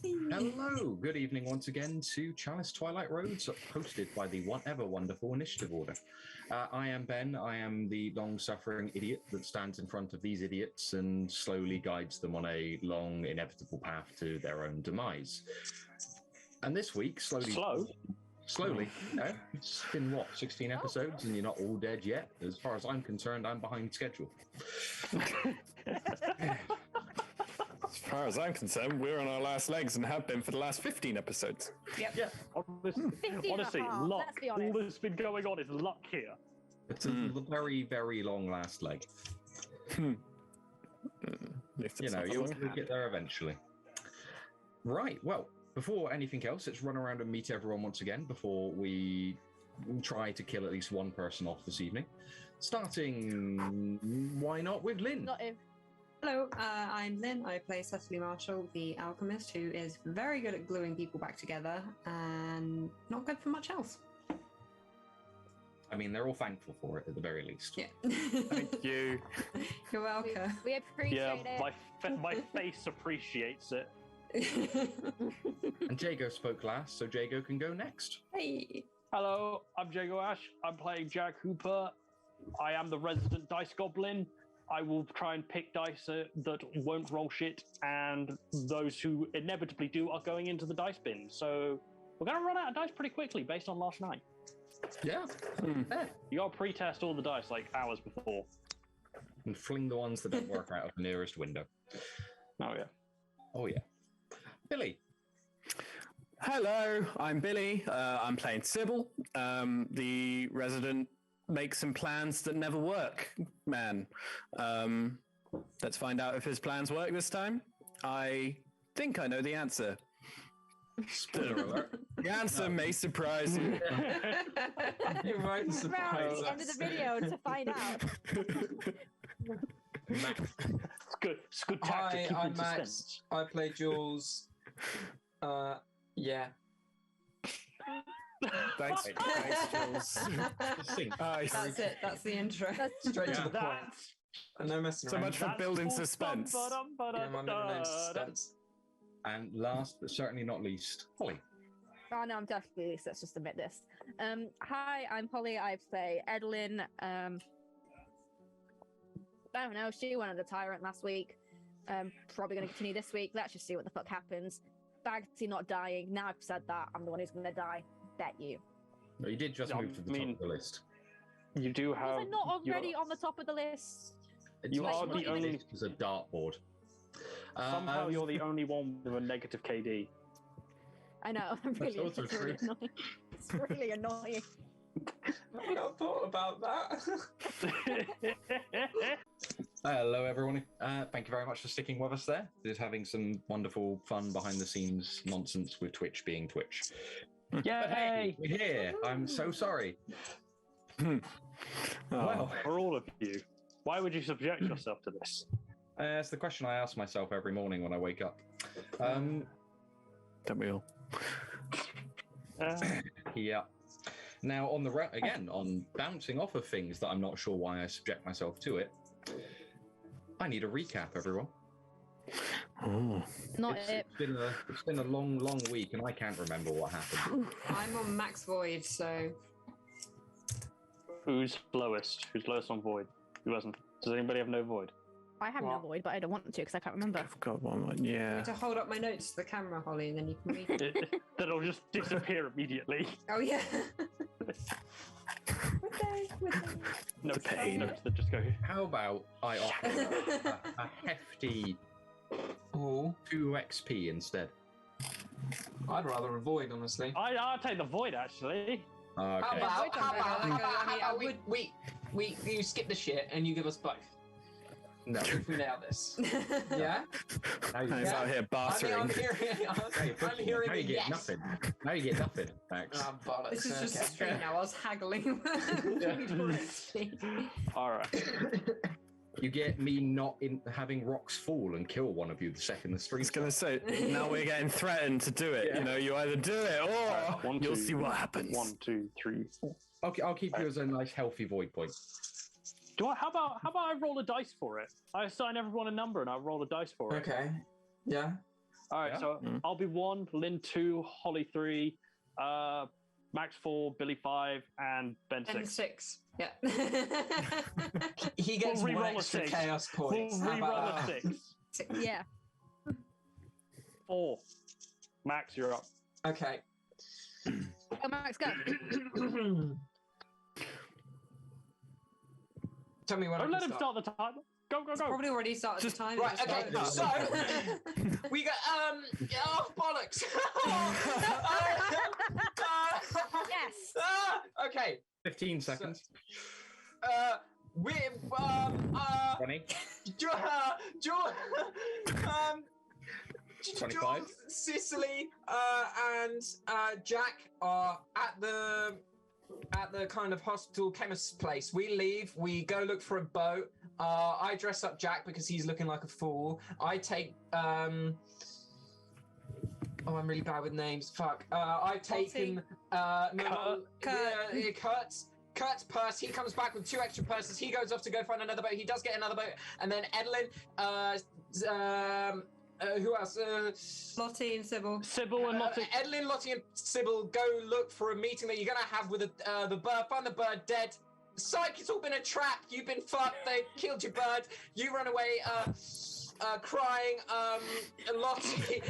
Hello, good evening once again to Chalice, Twilight Roads, hosted by the one ever wonderful Initiative Order. I am Ben, I am the long-suffering idiot that stands in front of these idiots and slowly guides them on a long, inevitable path to their own demise. And this week, Slowly, it's been, 16 episodes and you're not all dead yet? As far as I'm concerned, I'm behind schedule. As far as I'm concerned, we're on our last legs and have been for the last 15 episodes. Yep. Yeah. Honestly, luck. All that's been going on is luck here. It's a very, very long last leg. You'll get there eventually. Right, well, before anything else, let's run around and meet everyone once again before we try to kill at least one person off this evening. Starting, why not, with Lynn? Not if. Hello, I'm Lynn. I play Cecily Marshall, the alchemist, who is very good at gluing people back together and not good for much else. I mean, they're all thankful for it at the very least. Yeah. Thank you. You're welcome. We appreciate it. My face appreciates it. And Jago spoke last, so Jago can go next. Hey. Hello, I'm Jago Ash. I'm playing Jack Hooper. I am the resident dice goblin. I will try and pick dice that won't roll shit, and those who inevitably do are going into the dice bin. So we're going to run out of dice pretty quickly based on last night. Yeah. You got to pre-test all the dice like hours before. And fling the ones that don't work out of the nearest window. Oh, yeah. Oh, yeah. Billy. Hello, I'm Billy. I'm playing Subil, the resident make some plans that never work, man. Let's find out if his plans work this time. I think I know the answer. Spoiler alert. The answer may surprise you. It might surprise us. End of the video to find out. It's good tactic. Hi, I'm Max. I play Jules. Yeah. Thanks, Jules. That's it. That's the intro. Straight to the point. No messing around. So much for building suspense. Yeah, my middle name's Suspense. And last but certainly not least, Holly. Oh no, I'm definitely least. Let's just admit this. Hi, I'm Holly. I play Edlynnne. I don't know. She went on the tyrant last week. Probably going to continue this week. Let's just see what the fuck happens. Bagsy not dying. Now I've said that, I'm the one who's going to die. Bet you. No, you did just move to the top of the list. You do have. Was I not already on the top of the list? You are the only. It's a dartboard. Somehow you're the only one with a negative KD. I know. Really, also it's really annoying. It's really annoying. I've not thought about that. Hello, everyone. Thank you very much for sticking with us there. Just having some wonderful fun behind-the-scenes nonsense with Twitch being Twitch. Yay! But hey, we're here. I'm so sorry. Well, for all of you, why would you subject yourself to this? That's the question I ask myself every morning when I wake up. don't we all? Yeah. Now, on bouncing off of things that I'm not sure why I subject myself to it, I need a recap, everyone. Oh. It's been a long, long week, and I can't remember what happened. I'm on max void, so. Who's lowest? Who's lowest on void? Who hasn't? Does anybody have no void? I have no void, but I don't want to because I can't remember. I've got one. Yeah. I need to hold up my notes to the camera, Holly, and then you can read it. That'll just disappear immediately. Oh, yeah. No pain. Notes that just go. How about I offer a hefty 2 XP instead? I'd rather avoid, honestly. I'll take the void, actually. Okay. How about you skip the shit and you give us both? No. If we nail this. Yeah? He's out here bartering. I'm hearing now you get nothing. Now you get nothing, Max. Oh, bollocks. This is just a stream now. I was haggling. All right. You get me not having rocks fall and kill one of you the second the stream. I was going to say, now we're getting threatened to do it. Yeah. You know, you either do it or you'll see what happens. 1, 2, 3, 4. Okay, I'll keep you as a nice healthy void point. How about I roll a dice for it? I assign everyone a number and I roll a dice for it. Okay. Yeah. All right, Yeah. so I'll be 1, Lynn 2, Holly 3, Max 4, Billy 5, and Ben 6. And 6. Yeah. He gets We'll one re-roll a extra 6. chaos We'll points. How re-roll about a that? 6. Yeah. 4. Max, you're up. Okay. Go, Max, go. Tell me when Don't I let can him start the timer. Go, go, go. Probably already started the time. Right, okay, so we got oh bollocks. Yes. Okay. 15 seconds. We 20. 25. Cecily and Jack are at the kind of hospital chemist place. We leave. We go look for a boat. I dress up Jack because he's looking like a fool. I take oh, I'm really bad with names. Fuck. I've taken Kurt's purse. He comes back with 2 extra purses. He goes off to go find another boat. He does get another boat, and then Edlynnne, who else? Lottie and Subil. Sybil and Lottie. Edlynnne, Lottie, and Subil go look for a meeting that you're gonna have with the bird. Find the bird dead. Psych, it's all been a trap. You've been fucked. They killed your bird. You run away, crying. Lottie,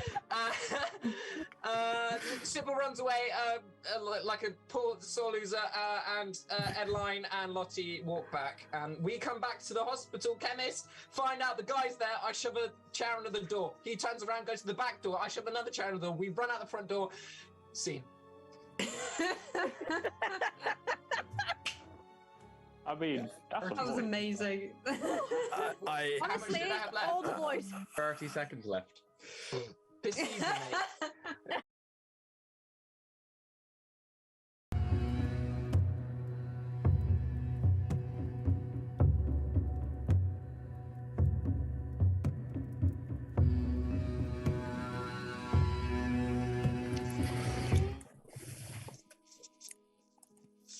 Subil runs away like a poor sore loser, and Edlynnne and Lottie walk back. And we come back to the hospital chemist, find out the guy's there. I shove a chair under the door. He turns around, goes to the back door. I shove another chair under the door. We run out the front door. Scene. I mean, that's That was amazing. I Honestly, did I have left? all the boys. 30 seconds left. Piss easy, mate.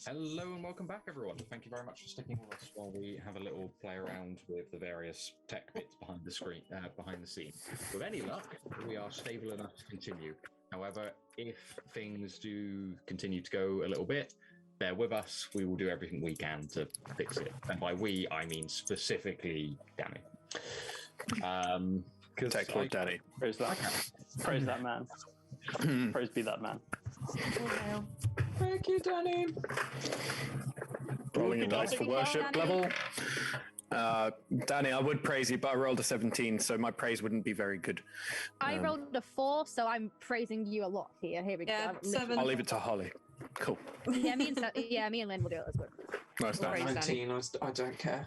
Hello and welcome back, everyone. Thank you very much for sticking with us while we have a little play around with the various tech bits behind the screen, behind the scene. With any luck, we are stable enough to continue. However, if things do continue to go a little bit, bear with us. We will do everything we can to fix it. And by we, I mean specifically Danny. Tech Lord Danny. Praise that. Praise that man. Praise be that man. Thank you, Danny. Rolling a dice for worship level. Danny, I would praise you, but I rolled a 17, so my praise wouldn't be very good. I rolled a 4, so I'm praising you a lot here. Here we go. Yeah, I'm literally- 7. I'll leave it to Holly. Cool. Yeah, me and Lynn will do it. Let's go. Nice. Praise Danny. 19, I don't care.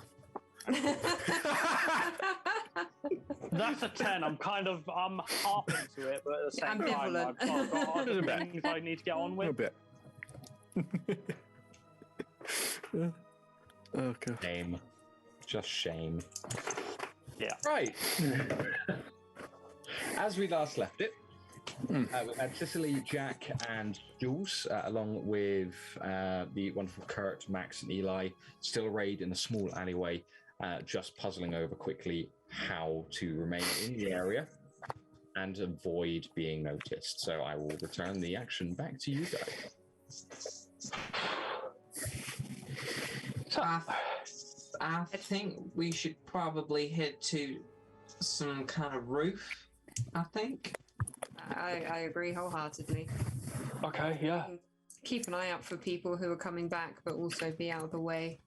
That's a 10. I'm half into it, but at the same time, Ambivalent. I've got other A bit. things I need to get on A little with. bit. Oh, God. Shame. Just shame. Yeah. Right. As we last left it, we had Cecily, Jack, and Jules, along with the wonderful Kurt, Max, and Eli, still arrayed in a small alleyway, just puzzling over quickly how to remain in the area and avoid being noticed. So I will return the action back to you guys. I think we should probably head to some kind of roof, I think. I agree wholeheartedly. Okay, yeah. Keep an eye out for people who are coming back, but also be out of the way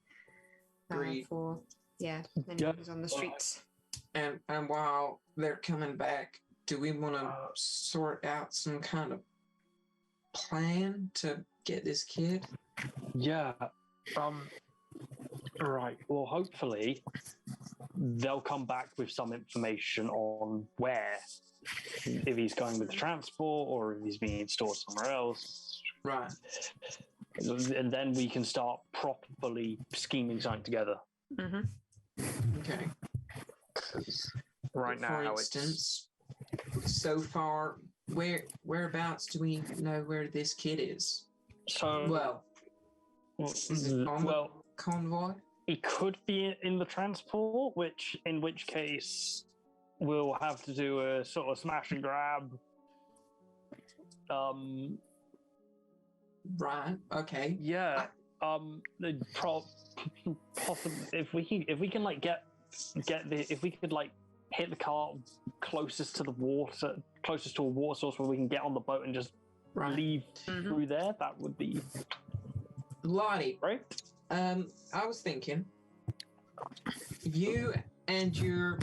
Agreed. for anyone who's on the streets. And while they're coming back, do we want to sort out some kind of plan to get this kid? Yeah. Right. Well, hopefully they'll come back with some information on where, if he's going with the transport or if he's being stored somewhere else. Right. And then we can start properly scheming something together. Mm-hmm. Okay. Right now, For instance, so far, whereabouts do we know where this kid is? So Well, is it on the convoy? he could be in the transport, in which case we'll have to do a sort of smash and grab. Right. Okay. Yeah. Possibly if we can like get if we could like hit the car closest to the water, closest to a water source where we can get on the boat and just leave through there, that would be Lottie. right. I was thinking, you and your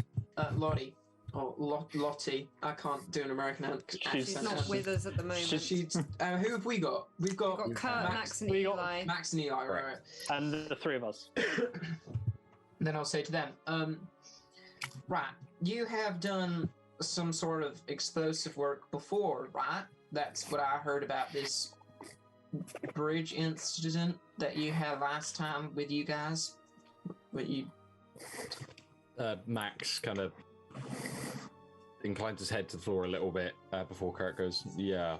Lottie. Oh, Lottie. I can't do an American accent. She's not with us at the moment. She's, who have we got? We've got Kurt, Max, and Eli. Max and Eli, right. And the three of us. Then I'll say to them, right, you have done some sort of explosive work before, right? That's what I heard about this bridge incident that you had last time with you guys. What you... Max kind of inclines his head to the floor a little bit before Kurt goes, yeah,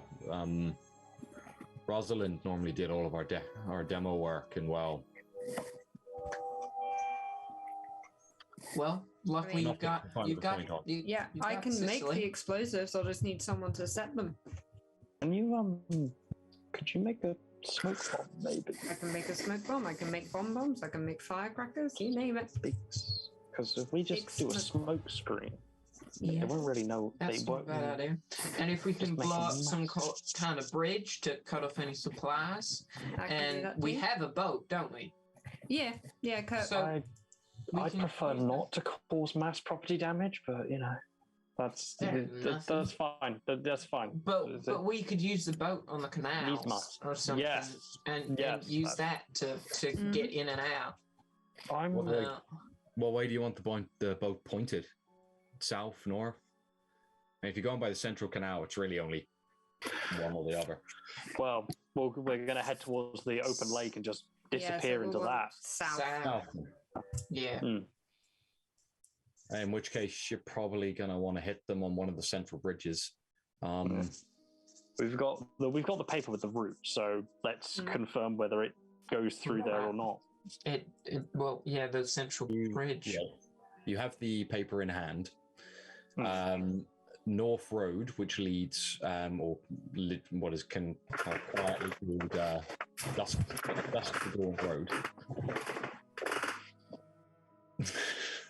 Rosalind normally did all of our demo work, and well, luckily you've got I can Cecily. make the explosives. I'll just need someone to set them. Can you could you make a smoke bomb maybe? I can make a smoke bomb. I can make bombs. I can make firecrackers. You name it. Because if we just do a smoke screen, they won't really know. That's they not a won't. bad idea. And if we can Just make blow a up some mess. kind of bridge to cut off any supplies, I can do and that we too. have a boat, don't we? Yeah, Kurt. So we I can prefer use not to cause mass property damage, but you know, that's fine. That's fine. But we could use the boat on the canals must. or something, Yes. and Yes, use that to get in and out. I'm what way do you want the boat pointed? South, north? And if you're going by the central canal, it's really only one or the other. well. We're going to head towards the open lake and just disappear so into we'll that. South. Yeah. In which case, you're probably going to want to hit them on one of the central bridges. We've got the paper with the route, so let's confirm whether it goes through there or not. The central bridge. Yeah. You have the paper in hand. North Road, which leads, what is quietly called Dusk to Dawn Road,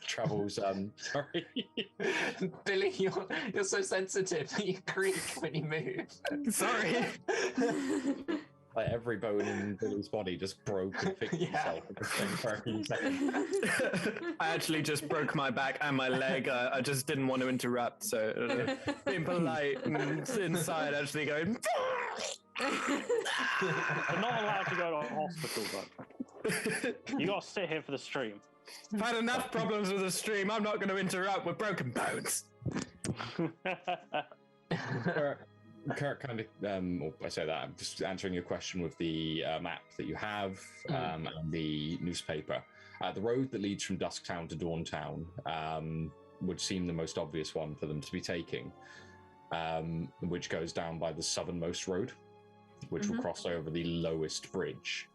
travels. Sorry, Billy, you're so sensitive that you creak when you move. Sorry. Like every bone in Billy's body just broke and fixed itself at the same fucking second. I actually just broke my back and my leg. I just didn't want to interrupt, so being polite and inside actually going. We're not allowed to go to a hospital, but you got to sit here for the stream. I've had enough problems with the stream. I'm not going to interrupt with broken bones. Kurt kind of, I say that, I'm just answering your question with the map that you have and the newspaper. The road that leads from Dusktown to Dawntown would seem the most obvious one for them to be taking, which goes down by the southernmost road, which will cross over the lowest bridge.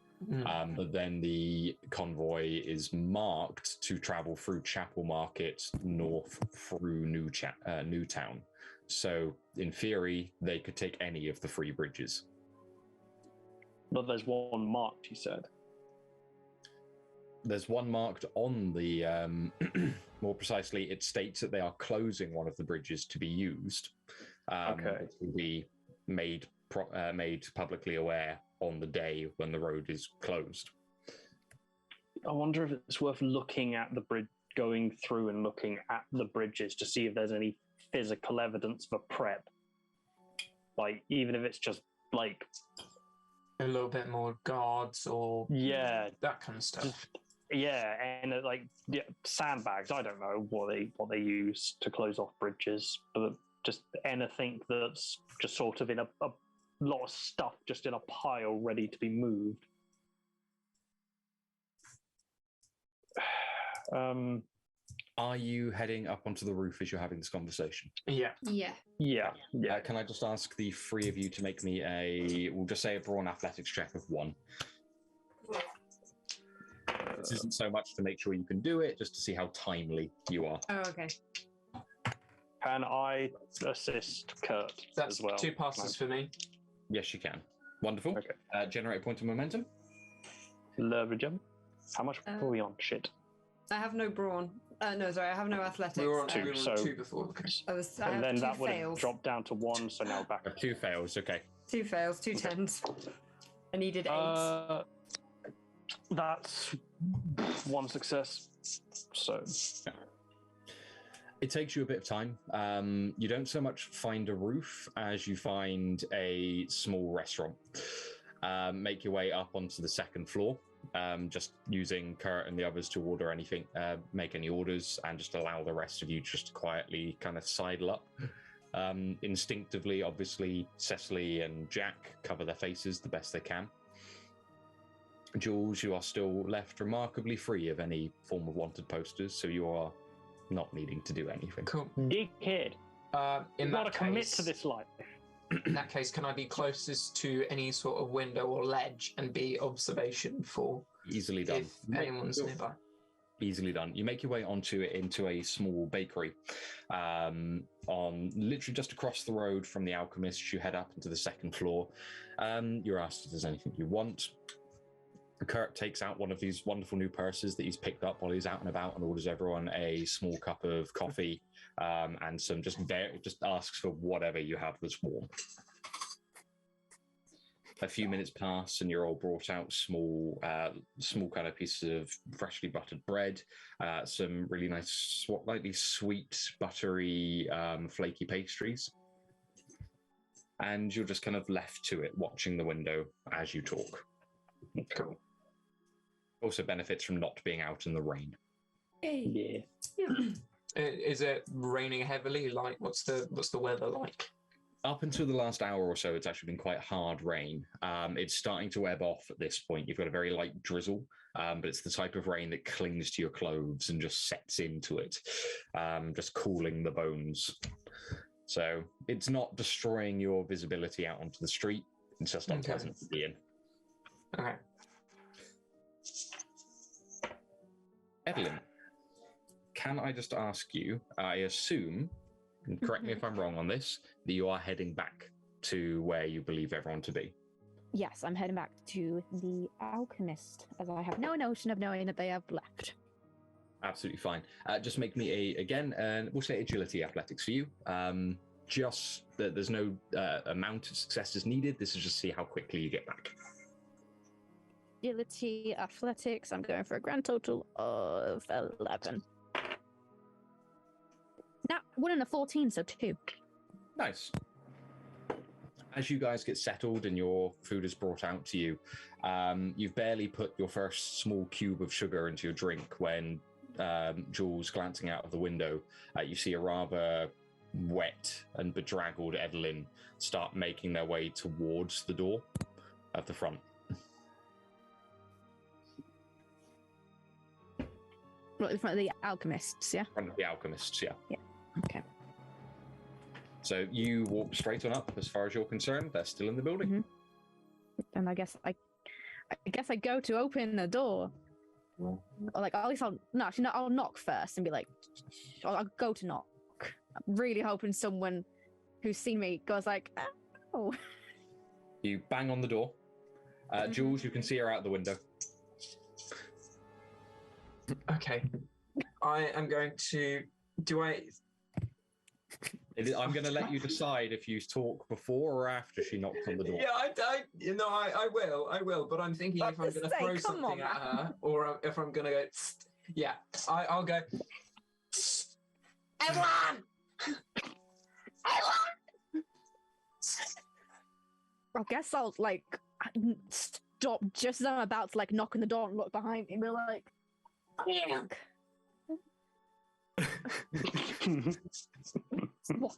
But then the convoy is marked to travel through Chapel Market north through Newtown. So, in theory, they could take any of the three bridges. But there's one marked, you said. There's one marked on the, more precisely, it states that they are closing one of the bridges to be used. It will be made publicly aware on the day when the road is closed. I wonder if it's worth looking at the bridge, going through and looking at the bridges to see if there's any physical evidence of a prep, like even if it's just like a little bit more guards or that kind of stuff. And sandbags. I don't know what they use to close off bridges, but just anything that's just sort of in a lot of stuff just in a pile ready to be moved. Are you heading up onto the roof as you're having this conversation? Yeah. Can I just ask the three of you to make me we'll just say a brawn athletics check of 1. This isn't so much to make sure you can do it, just to see how timely you are. Oh, okay. Can I assist Kurt That's as well? 2 passes for me. Yes, you can. Wonderful. Okay. Generate a point of momentum. Leverage him. How much are we on? Shit. I have no brawn. No, sorry, I have no athletics. We were on, Two, we were on so- 2 before. Okay. I And have then 2 that would have fails. dropped down to 1, so now back. 2 fails. Okay. 2 fails, 2 tens. I needed 8. That's 1 success. So It takes you a bit of time. You don't so much find a roof as you find a small restaurant. Make your way up onto the 2nd floor, just using Kurt and the others to order anything, make any orders, and just allow the rest of you just to quietly kind of sidle up. Instinctively, obviously, Cecily and Jack cover their faces the best they can. Jules, you are still left remarkably free of any form of wanted posters, so you are not needing to do anything. Cool. dickhead. In You've that got to commit case, to this life. in that case, can I be closest to any sort of window or ledge and be observation for Easily done. if anyone's nearby? Easily done. You make your way into a small bakery, on literally just across the road from the Alchemist. You head up into the 2nd floor. You're asked if there's anything you want. Kurt takes out one of these wonderful new purses that he's picked up while he's out and about and orders everyone a small cup of coffee, and some just asks for whatever you have that's warm. A few minutes pass and you're all brought out small kind of pieces of freshly buttered bread, some really nice, slightly sweet, buttery, flaky pastries. And you're just kind of left to it, watching the window as you talk. Cool. Also benefits from not being out in the rain. Yeah. Is it raining heavily? Like, what's the weather like? Up until the last hour or so, it's actually been quite hard rain. It's starting to ebb off at this point. You've got a very light drizzle, but it's the type of rain that clings to your clothes and just sets into it, just cooling the bones. So it's not destroying your visibility out onto the street. It's just unpleasant to be in. Okay. Edlynnne, can I just ask you, I assume, and correct me if I'm wrong on this, that you are heading back to where you believe everyone to be? Yes, I'm heading back to the Alchemist, as I have no notion of knowing that they have left. Absolutely fine. Just make me we'll say agility athletics for you. Just that there's no amount of successes needed. This is just to see how quickly you get back. Agility, athletics, I'm going for a grand total of 11. Now, 1 and a 14, so 2. Nice. As you guys get settled and your food is brought out to you, you've barely put your first small cube of sugar into your drink when Jules, glancing out of the window, you see a rather wet and bedraggled Edlynnne start making their way towards the door at the front. Right in front of the Alchemists, yeah? Front of the Alchemists, yeah. Yeah, okay. So you walk straight on up as far as you're concerned. They're still in the building. Mm-hmm. And I guess I go to open the door. Or like, at least I'll knock first and be like, I'll go to knock. I'm really hoping someone who's seen me goes like, oh. You bang on the door. Jules, you can see her out the window. Okay. I am going to. I'm going to let you decide if you talk before or after she knocks on the door. Yeah, I will. But I'm thinking if I'm going to throw something at her, or if I'm going to go. Yeah, I'll go. Everyone! I guess I'll like stop just as I'm about to like knock on the door and look behind me and be like,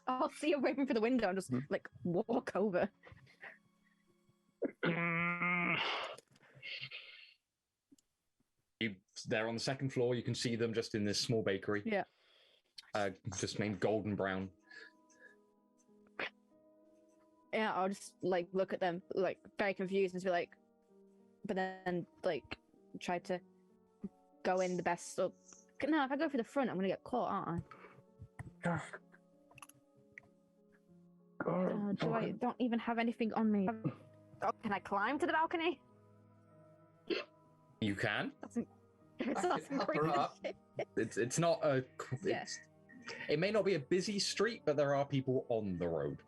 I'll see her waving for the window and just like walk over. They're on the 2nd floor. You can see them just in this small bakery. Yeah. Just named Golden Brown. Yeah, I'll just like look at them like very confused and just be like, but then like try to go in the best. No, if I go for the front, I'm gonna get caught, aren't I? I don't even have anything on me. Oh, can I climb to the balcony? You can. It's I not could help her up. It's not a. Yeah. It may not be a busy street, but there are people on the road.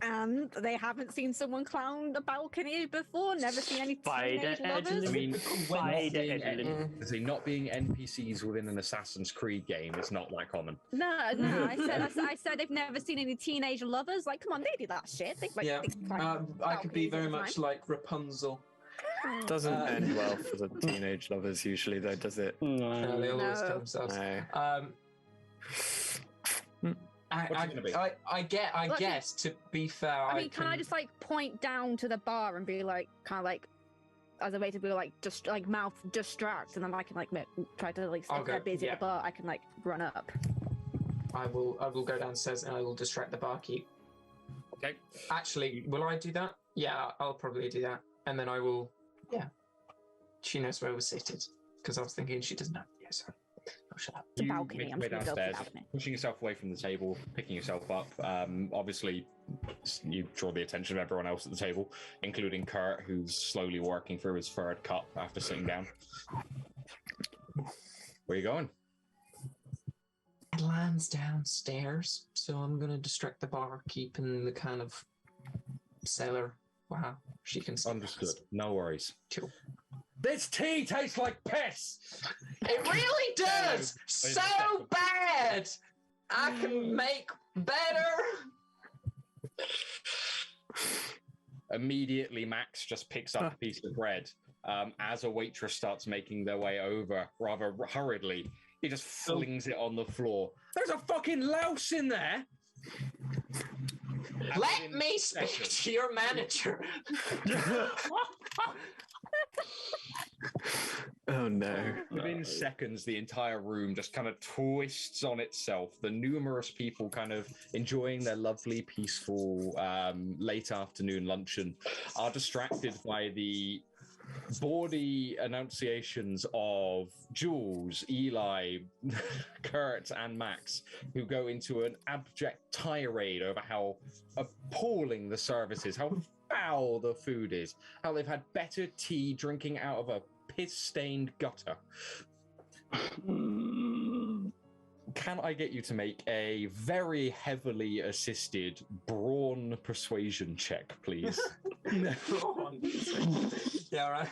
And they haven't seen someone climb the balcony before. Never seen any Spider teenage lovers. I mean, Spider Edlynnne. not being NPCs within an Assassin's Creed game is not that common. No. I said they've never seen any teenage lovers. Like, come on, they do that shit. They, like, Yeah, they climb I could be balconies very all the much time. like Rapunzel. Doesn't end well for the teenage lovers usually, though, does it? No. They always No. kill themselves. No. What's it gonna be? I Look, guess, to be fair, I mean, can I just like point down to the bar and be like, kind of like, as a way to be like, just like mouth distract, and then I can like try to like, if they're busy at the bar, I can like run up. I will go downstairs and I will distract the barkeep. Okay. Actually, will I do that? Yeah, I'll probably do that, and then I will. Yeah, she knows where we're seated because I was thinking she doesn't know. Yeah, sorry. Oh, shut up. The You balcony. make I'm your way just gonna go to the downstairs, balcony. pushing yourself away from the table, picking yourself up. Obviously, you draw the attention of everyone else at the table, including Kurt, who's slowly working through his third cup after sitting down. Where are you going? Edlynne's downstairs, so I'm gonna distract the barkeep and the kind of cellar. Wow, she can see. Understood. No worries. Chill. This tea tastes like piss! It really does. So bad. I can make better. Immediately, Max just picks up a piece of bread. As a waitress starts making their way over, rather hurriedly, he just flings it on the floor. There's a fucking louse in there! And Let within me speak seconds- to your manager. Oh no. Within seconds, the entire room just kind of twists on itself. The numerous people kind of enjoying their lovely, peaceful late afternoon luncheon are distracted by the bawdy enunciations of Jules, Eli, Kurt, and Max, who go into an abject tirade over how appalling the service is, how foul the food is, how they've had better tea drinking out of a piss-stained gutter. Can I get you to make a very heavily assisted brawn persuasion check, please? Yeah, right.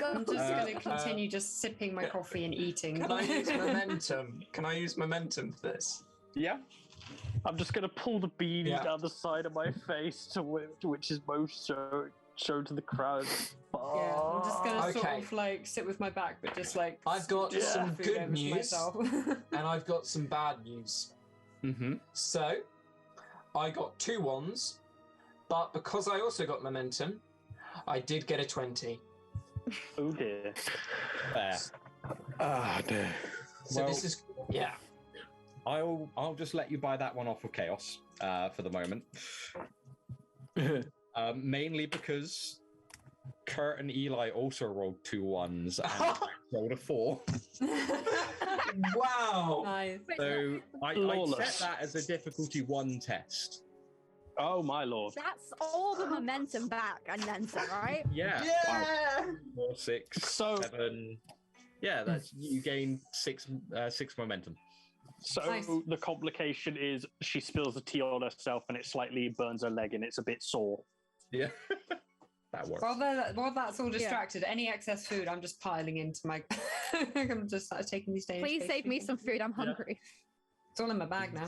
I'm just going to continue just sipping my coffee and eating. Can I use momentum? Can I use momentum for this? Yeah. I'm just gonna pull the bean Yeah. down the side of my face to which is most shown to the crowd. Yeah, I'm just going to sort Okay. of like sit with my back, but just like I've got scoop some food good over to news. myself. And I've got some bad news. Mm-hmm. So, I got 2 wands, but because I also got momentum, I did get a 20. Oh dear. There. Ah, no. So Well- this is yeah. I'll just let you buy that one off of Chaos for the moment. Mainly because Kurt and Eli also rolled 2 1s and rolled a 4. Wow. Nice. So I Flawless. set that as a difficulty 1 test. Oh my lord. That's all the momentum back and then some, right? Yeah. Yeah. 4, 6, So 7. Yeah, that's you gain 6 momentum. Nice. the complication is she spills the tea on herself and it slightly burns her leg and it's a bit sore. Yeah. That works. While that's all distracted, any excess food, I'm just piling into my. I'm just taking these days. Please save me some food. I'm hungry. It's all in my bag now.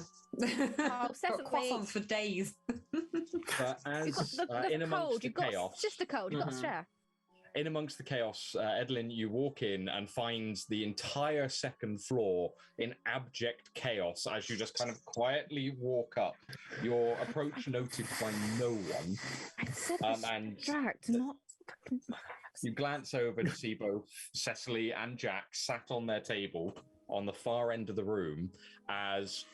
Got Cecily. croissants for days. But You've got as the in amongst code. the You've got chaos, just the code. You've got to Mhm. share. in amongst the chaos, Edlynnne, you walk in and find the entire second floor in abject chaos as you just kind of quietly walk up. Your approach noted by no one, I said and distract, not fucking. you glance over to see both Cecily and Jack sat on their table on the far end of the room as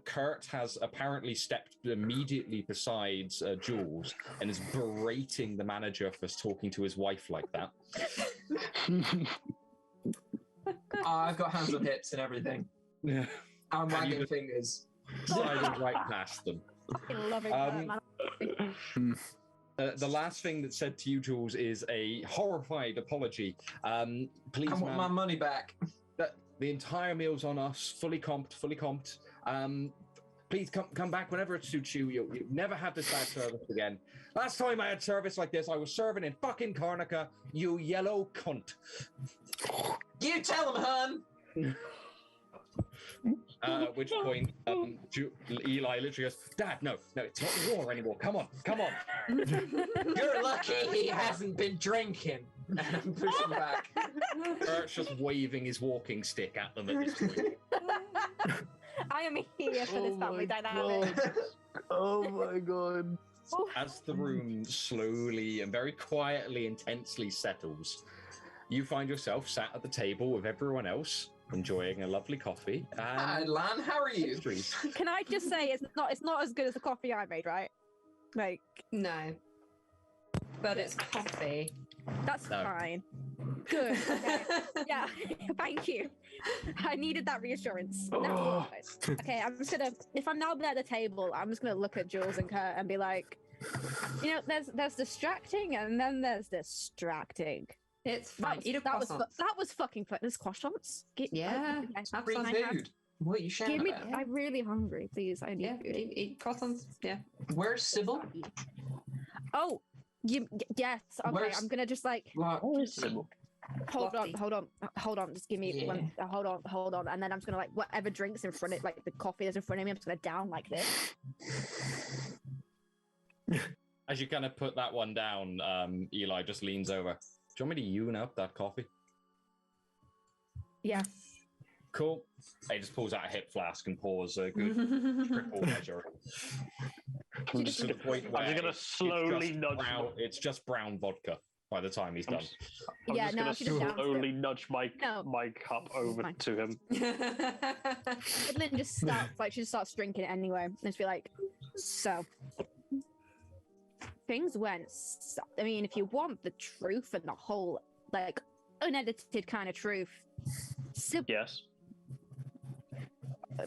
Kurt has apparently stepped immediately beside Jules and is berating the manager for talking to his wife like that. I've got hands on hips and everything. Yeah. I'm And you wagging just- fingers. Sidled right past them. fucking loving that, man. The last thing that's said to you, Jules, is a horrified apology. Please, I want my ma'am, money back. the entire meal's on us, fully comped. Please come back whenever it suits you. You've never had this bad service again. Last time I had service like this, I was serving in fucking Karnaca, you yellow cunt. You tell him, hun. At which point, Eli literally goes, Dad, no, it's not war anymore. Come on. You're lucky he hasn't been drinking. And I'm pushing back. Bert's just waving his walking stick at them at this point. I am here for this family dynamic. Oh my god. As the room slowly and very quietly, intensely settles, you find yourself sat at the table with everyone else, enjoying a lovely coffee. Hi, Lan, how are you? Pastries. Can I just say it's not as good as the coffee I made, right? Like, No. But it's coffee. that's No. fine. Good. Okay. Yeah. Thank you. I needed that reassurance. No, okay, I'm just gonna. If I'm now at the table, I'm just gonna look at Jules and Kurt and be like, you know, there's distracting and then there's distracting. It's fine. Eat a croissant. That was fucking fun. There's croissants. Yeah. Okay. Have Free some. food. What are you shouting Give me. about? I'm really hungry. Please, I need Yeah, food. eat croissants. Yeah. Where's Subil? Oh, yes. Okay, Where's- I'm gonna just like. Like, Hold Lottie. on. Just give me one. Hold on. And then I'm just gonna like whatever drinks in front of like the coffee that's in front of me. I'm just gonna down like this. As you kind of put that one down, Eli just leans over. Do you want me to yoon up that coffee? Yeah. Cool. He just pulls out a hip flask and pours a good triple measure. Just to the point where I'm just gonna slowly nudge. it's just brown vodka by the time he's done. I'm Yeah, just no, gonna she just downs it. slowly nudge my cup over Fine. to him. Edlynnne just starts like she just starts drinking it anyway, and just be like, so things went. I mean, if you want the truth and the whole like unedited kind of truth, Yes.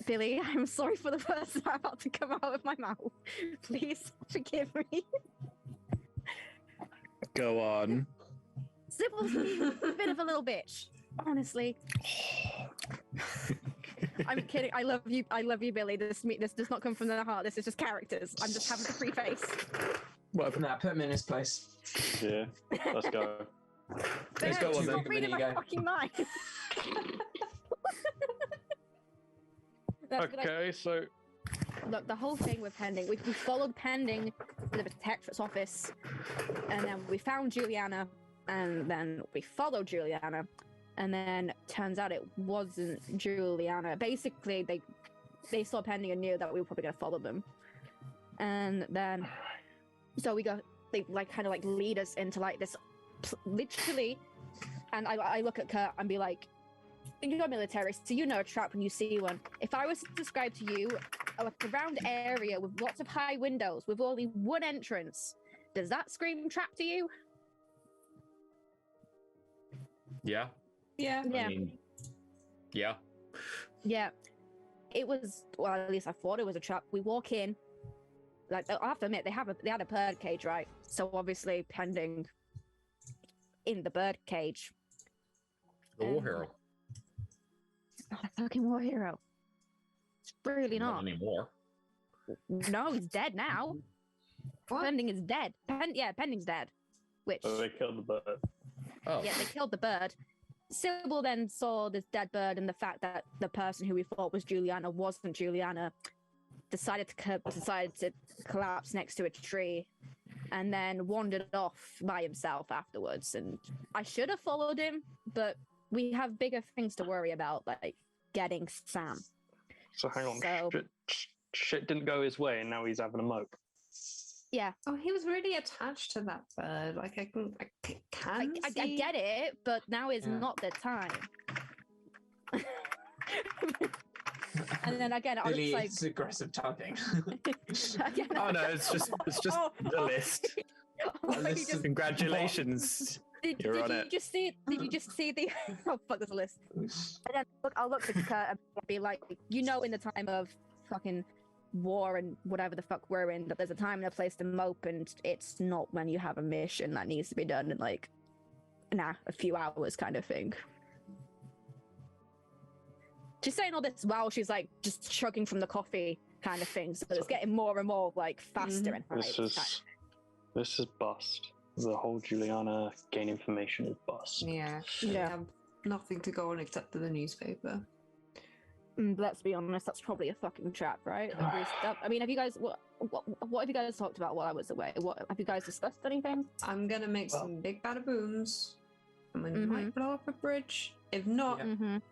Billy, I'm sorry for the words that are about to come out of my mouth. Please forgive me. Go on. Sybil's a bit of a little bitch, honestly. I'm kidding. I love you, Billy. This does not come from the heart. This is just characters. I'm just having to preface. Whatever. Nah, put him in his place. Yeah. Let's go. Let's go on then. Stop reading my fucking mind. That's like, Okay, so look, the whole thing with Pending, we followed Pending to the Protectorate's office, and then we found Juliana, and then we followed Juliana, and then turns out it wasn't Juliana. Basically, they saw Pending and knew that we were probably going to follow them, and then so they like kind of like lead us into like this, literally, and I look at Kurt and be like, you're military, so you know a trap when you see one. If I was to describe to you a round area with lots of high windows with only one entrance, does that scream trap to you? Yeah. Yeah. Yeah. I mean, yeah. Yeah. It was, well, at least I thought it was a trap. We walk in, like, I have to admit, they had a bird cage, right? So obviously Pending in the bird cage. The war hero. Not a fucking war hero. It's really not. anymore. No, he's dead now. What? Pending is dead. Pending's dead. Which, so they killed the bird. Oh. yeah, they killed the bird. Subil then saw this dead bird and the fact that the person who we thought was Juliana wasn't Juliana, decided to collapse next to a tree, and then wandered off by himself afterwards. And I should have followed him, but we have bigger things to worry about, like getting Sam. So hang on, So- shit didn't go his way, and now he's having a mope. Yeah, Oh, he was really attached to that bird. Like I can I see. get it, but now is Yeah. not the time. And then again, I was Billy, like, it's aggressive typing. again, Oh no, it's just Oh, the list. oh, you just- Congratulations. You're did on you it. just see? Did you just see the? Oh fuck, there's a list. And then I'll look to Kurt and be like, you know, in the time of fucking war and whatever the fuck we're in, that there's a time and a place to mope, and it's not when you have a mission that needs to be done in like a few hours kind of thing. She's saying all this while she's like just chugging from the coffee kind of thing, so it's getting more and more like faster and This is bust. The whole Juliana gain information is bust. Yeah. We have nothing to go on except for the newspaper. Let's be honest, that's probably a fucking trap, right? I mean, have you guys what have you guys talked about while I was away? What have you guys discussed anything? I'm gonna make some big bada booms, and we might blow up a bridge. If not,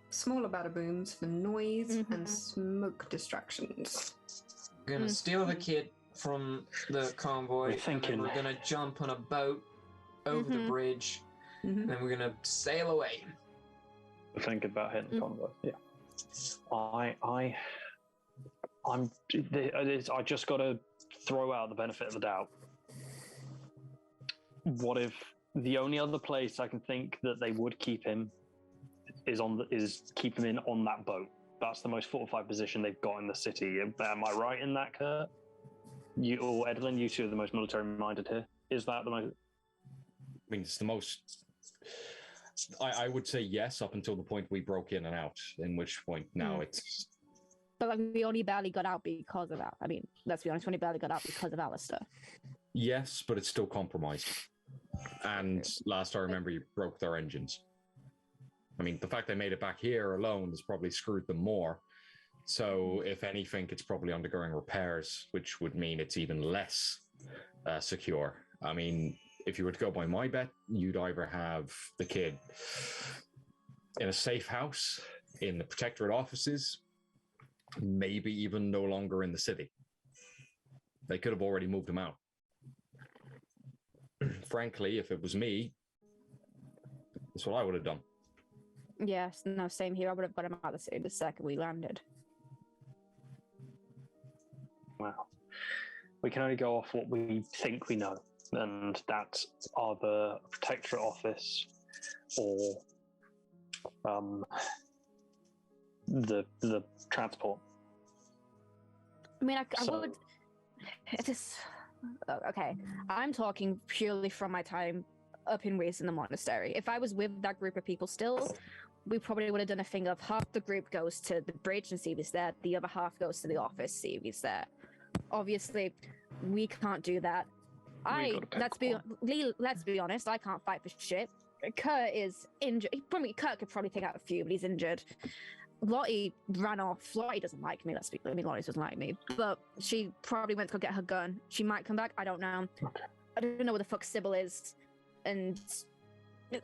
smaller bada booms for noise and smoke distractions. We're gonna steal the kid from the convoy. And then we're gonna jump on a boat over the bridge, and then we're gonna sail away. Think about hitting the convoy. Yeah. I just got to throw out the benefit of the doubt. What if the only other place I can think that they would keep him is keep him in on that boat? That's the most fortified position they've got in the city. Am I right in that, Kurt? You or Edlynnne, you two are the most military-minded here. Is that the most? I mean, it's the most. I would say yes, up until the point we broke in and out, in which point now it's... But like, we only barely got out because of that. I mean, let's be honest, we only barely got out because of Alistair. Yes, but it's still compromised. And last I remember, you broke their engines. I mean, the fact they made it back here alone has probably screwed them more. So if anything, it's probably undergoing repairs, which would mean it's even less secure. I mean... If you were to go by my bet, you'd either have the kid in a safe house, in the protectorate offices, maybe even no longer in the city. They could have already moved him out. Frankly, if it was me, that's what I would have done. Yes, no, same here. I would have got him out of the city the second we landed. Wow. We can only go off what we think we know. And that's either a protectorate office or the transport. I mean, I would. It is okay. I'm talking purely from my time up in Reese in the monastery. If I was with that group of people still, we probably would have done a thing of half the group goes to the bridge and see if he's there, the other half goes to the office, see if he's there. Obviously, we can't do that. Let's be honest, I can't fight for shit. Kurt is injured. Kurt could probably take out a few, but he's injured. Lottie ran off. Lottie doesn't like me. Lottie doesn't like me. But she probably went to go get her gun. She might come back. I don't know. I don't know where the fuck Subil is. And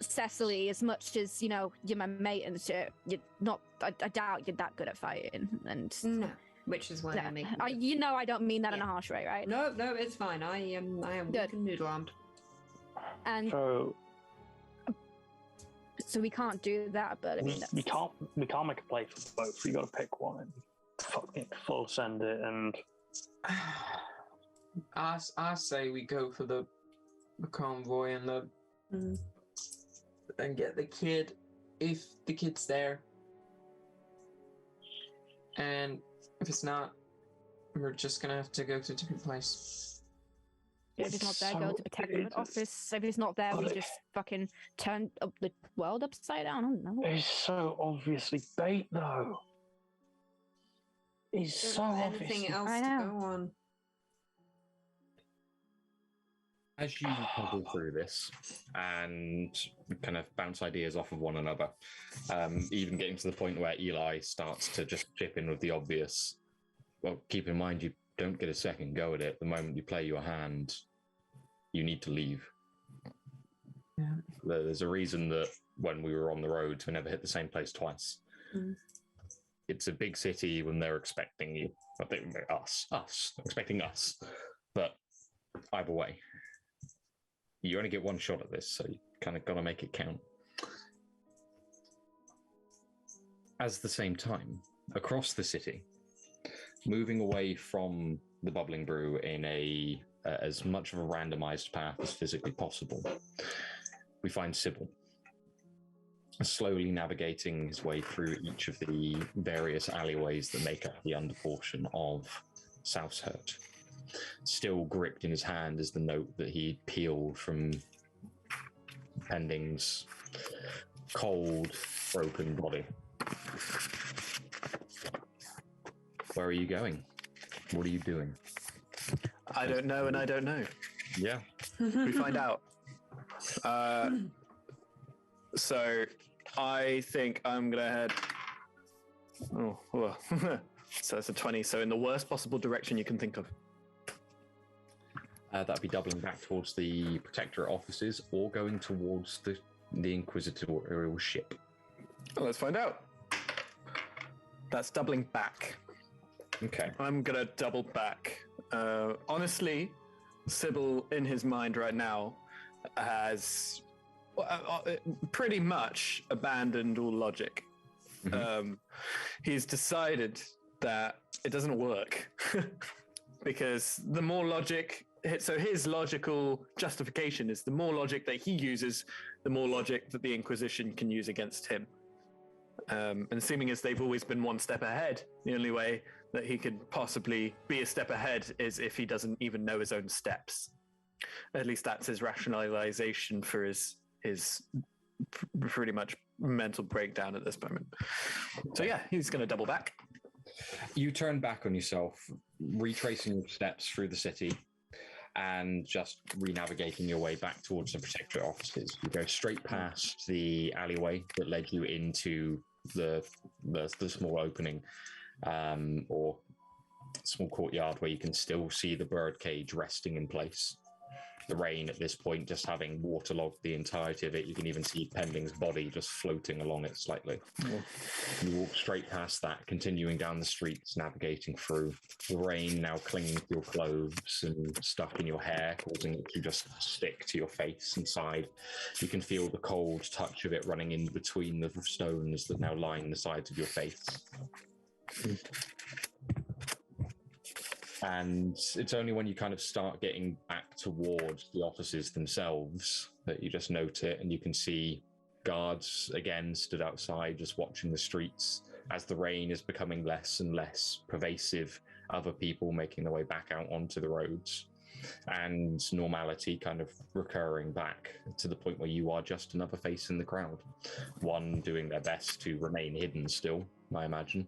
Cecily, as much as, you know, you're my mate and shit, you're not. I doubt you're that good at fighting. And no. Which is why I'm making it. You know I don't mean that in a harsh way, right? No, it's fine. I am weak and noodle-armed. And so we can't do that, but I mean... We can't make a play for both. You got to pick one and fucking full send it, and... I say we go for the convoy and and get the kid, if the kid's there. And... if it's not, we're just gonna have to go to a different place. If he's not there, go to the protectorate office. If he's not there, we just fucking turn the world upside down. I don't know. He's so obviously bait, though. He's so obviously... anything else to go on. As you puzzle through this and kind of bounce ideas off of one another, even getting to the point where Eli starts to just chip in with the obvious, well, keep in mind you don't get a second go at it. The moment you play your hand, you need to leave. Yeah. There's a reason that when we were on the roads, we never hit the same place twice. It's a big city when they're expecting you. I think us, expecting us. But either way, you only get one shot at this, so you kind of got to make it count. At the same time, across the city, moving away from the bubbling brew in a as much of a randomized path as physically possible, we find Subil slowly navigating his way through each of the various alleyways that make up the under portion of Southhurt. Still gripped in his hand is the note that he peeled from Pending's cold, broken body. Where are you going? What are you doing? I don't know, and I don't know. Yeah. We find out. So I think I'm gonna head. Oh, well. So it's a 20. So in the worst possible direction you can think of. That'd be doubling back towards the Protectorate offices or going towards the Inquisitorial ship. Well, let's find out. That's doubling back. Okay. I'm gonna double back. Honestly, Subil in his mind right now has pretty much abandoned all logic. Mm-hmm. He's decided that it doesn't work because the more logic, so his logical justification is the more logic that he uses, the more logic that the Inquisition can use against him. And seeming as they've always been one step ahead, the only way that he could possibly be a step ahead is if he doesn't even know his own steps. At least that's his rationalization for his pretty much mental breakdown at this moment. So yeah, he's going to double back. You turn back on yourself, retracing your steps through the city and just re-navigating your way back towards the Protectorate offices. You go straight past the alleyway that led you into the small opening or small courtyard where you can still see the birdcage resting in place. The rain at this point just having waterlogged the entirety of it. You can even see Pending's body just floating along it slightly. Yeah. You walk straight past that, continuing down the streets, navigating through. The rain now clinging to your clothes and stuck in your hair, causing it to just stick to your face and side. You can feel the cold touch of it running in between the stones that now line the sides of your face. And it's only when you kind of start getting back towards the offices themselves that you just note it, and you can see guards again stood outside just watching the streets as the rain is becoming less and less pervasive, other people making their way back out onto the roads, and normality kind of recurring back to the point where you are just another face in the crowd, one doing their best to remain hidden still, I imagine.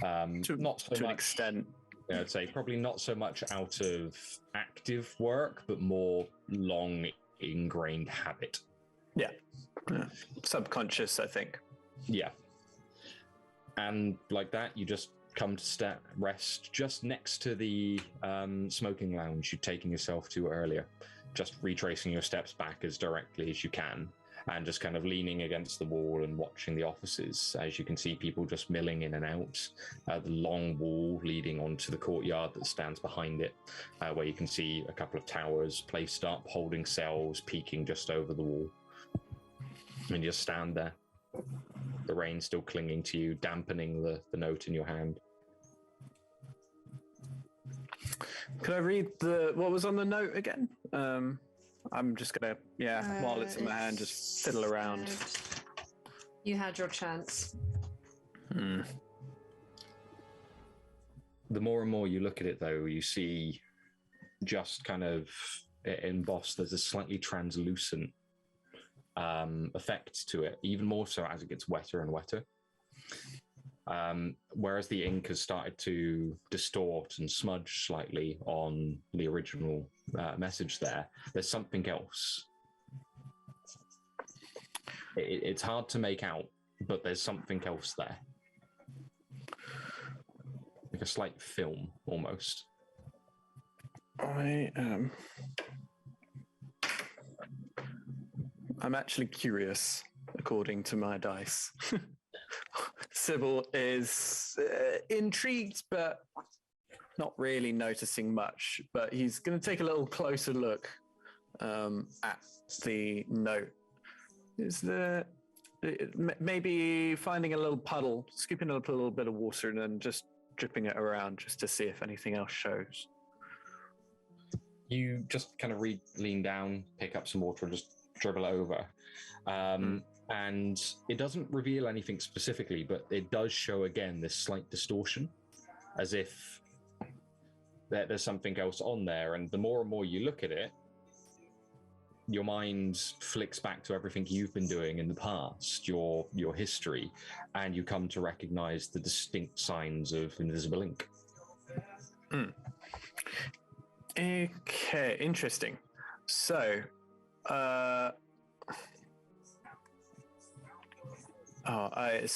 Not so to much, an extent. Yeah, I'd say probably not so much out of active work, but more long ingrained habit. Yeah. Subconscious, I think. Yeah. And like that, you just come to rest just next to the smoking lounge you'd taken yourself to earlier, just retracing your steps back as directly as you can. And just kind of leaning against the wall and watching the offices, as you can see people just milling in and out. The long wall leading onto the courtyard that stands behind it, where you can see a couple of towers placed up, holding cells, peeking just over the wall. And you just stand there, the rain still clinging to you, dampening the note in your hand. Could I read what was on the note again? I'm just gonna, while it's in my hand, just fiddle around. You had your chance. The more and more you look at it, though, you see just kind of embossed, there's a slightly translucent effect to it, even more so as it gets wetter and wetter. Whereas the ink has started to distort and smudge slightly on the original message there's something else. It's hard to make out, but there's something else there. Like a slight film, almost. I'm actually curious, according to my dice. Subil is intrigued, but not really noticing much. But he's going to take a little closer look at the note. Is there maybe finding a little puddle, scooping up a little bit of water, and then just dripping it around just to see if anything else shows? You just kind of lean down, pick up some water, and just dribble it over. And it doesn't reveal anything specifically, but it does show again this slight distortion as if there's something else on there. And the more and more you look at it, your mind flicks back to everything you've been doing in the past, your history, and you come to recognize the distinct signs of invisible ink. Okay, interesting. So, so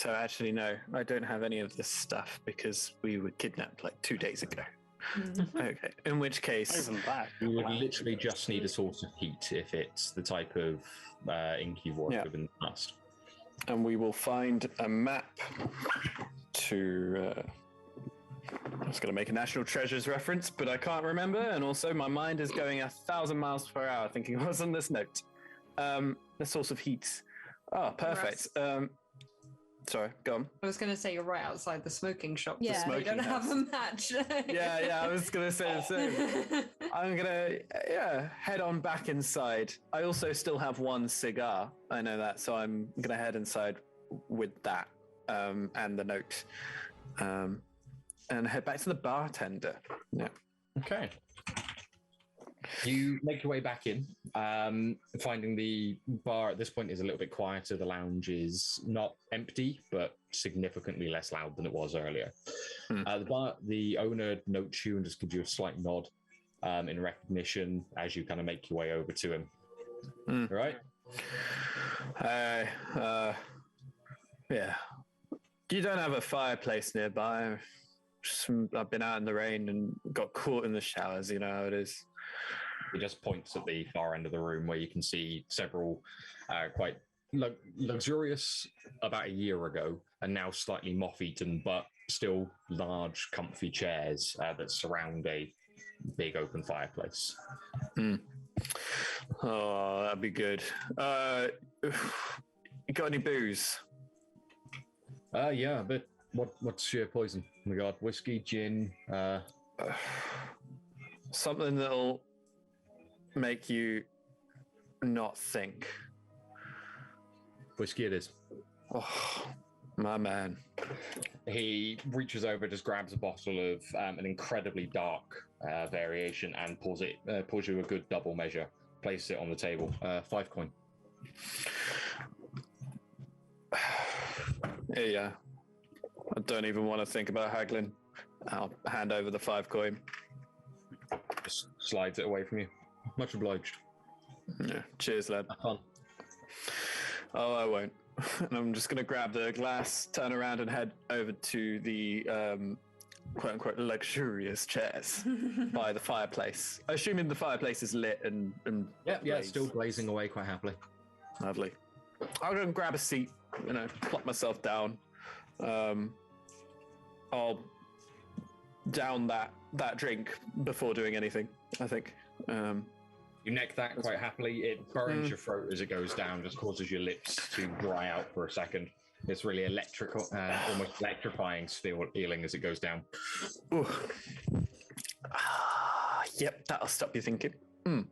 actually, no, I don't have any of this stuff because we were kidnapped like 2 days ago. Okay, in which case, you would literally just need a source of heat if it's the type of ink you've worked with in the past. And we will find a map to. I was going to make a National Treasures reference, but I can't remember, and also my mind is going 1,000 miles per hour thinking what's on this note. The source of heat. Oh, perfect. Sorry, go on. I was going to say you're right outside the smoking shop. Yeah. You don't have a match. yeah, I was going to say the same. I'm going to, head on back inside. I also still have one cigar. I know that, so I'm going to head inside with that and the note. And head back to the bartender. Yeah. Okay. You make your way back in, finding the bar at this point is a little bit quieter. The lounge is not empty, but significantly less loud than it was earlier. The owner notes you and just gives you a slight nod in recognition as you kind of make your way over to him. Right? Yeah. You don't have a fireplace nearby? I've been out in the rain and got caught in the showers, you know how it is. He just points at the far end of the room where you can see several quite luxurious about a year ago and now slightly moth-eaten, but still large, comfy chairs that surround a big open fireplace. Oh, that'd be good. You got any booze? Yeah, a bit. What's your poison? We got whiskey, gin. Something that'll make you not think. Whiskey it is. Oh, my man. He reaches over, just grabs a bottle of an incredibly dark variation and pours you a good double measure. Places it on the table. 5 coin. Yeah. I don't even want to think about haggling. I'll hand over the 5 coin. Just slides it away from you. Much obliged. Yeah. Cheers, lad. Have fun. Oh, I won't. And I'm just going to grab the glass, turn around, and head over to the quote-unquote luxurious chairs by the fireplace. Assuming the fireplace is lit and yeah, it's still blazing away quite happily. Lovely. I'll go and grab a seat, plop myself down. I'll down that drink before doing anything, I think. You neck that quite happily. It burns your throat as it goes down, just causes your lips to dry out for a second. It's really electrical, almost electrifying feeling as it goes down. Yep, that'll stop you thinking. And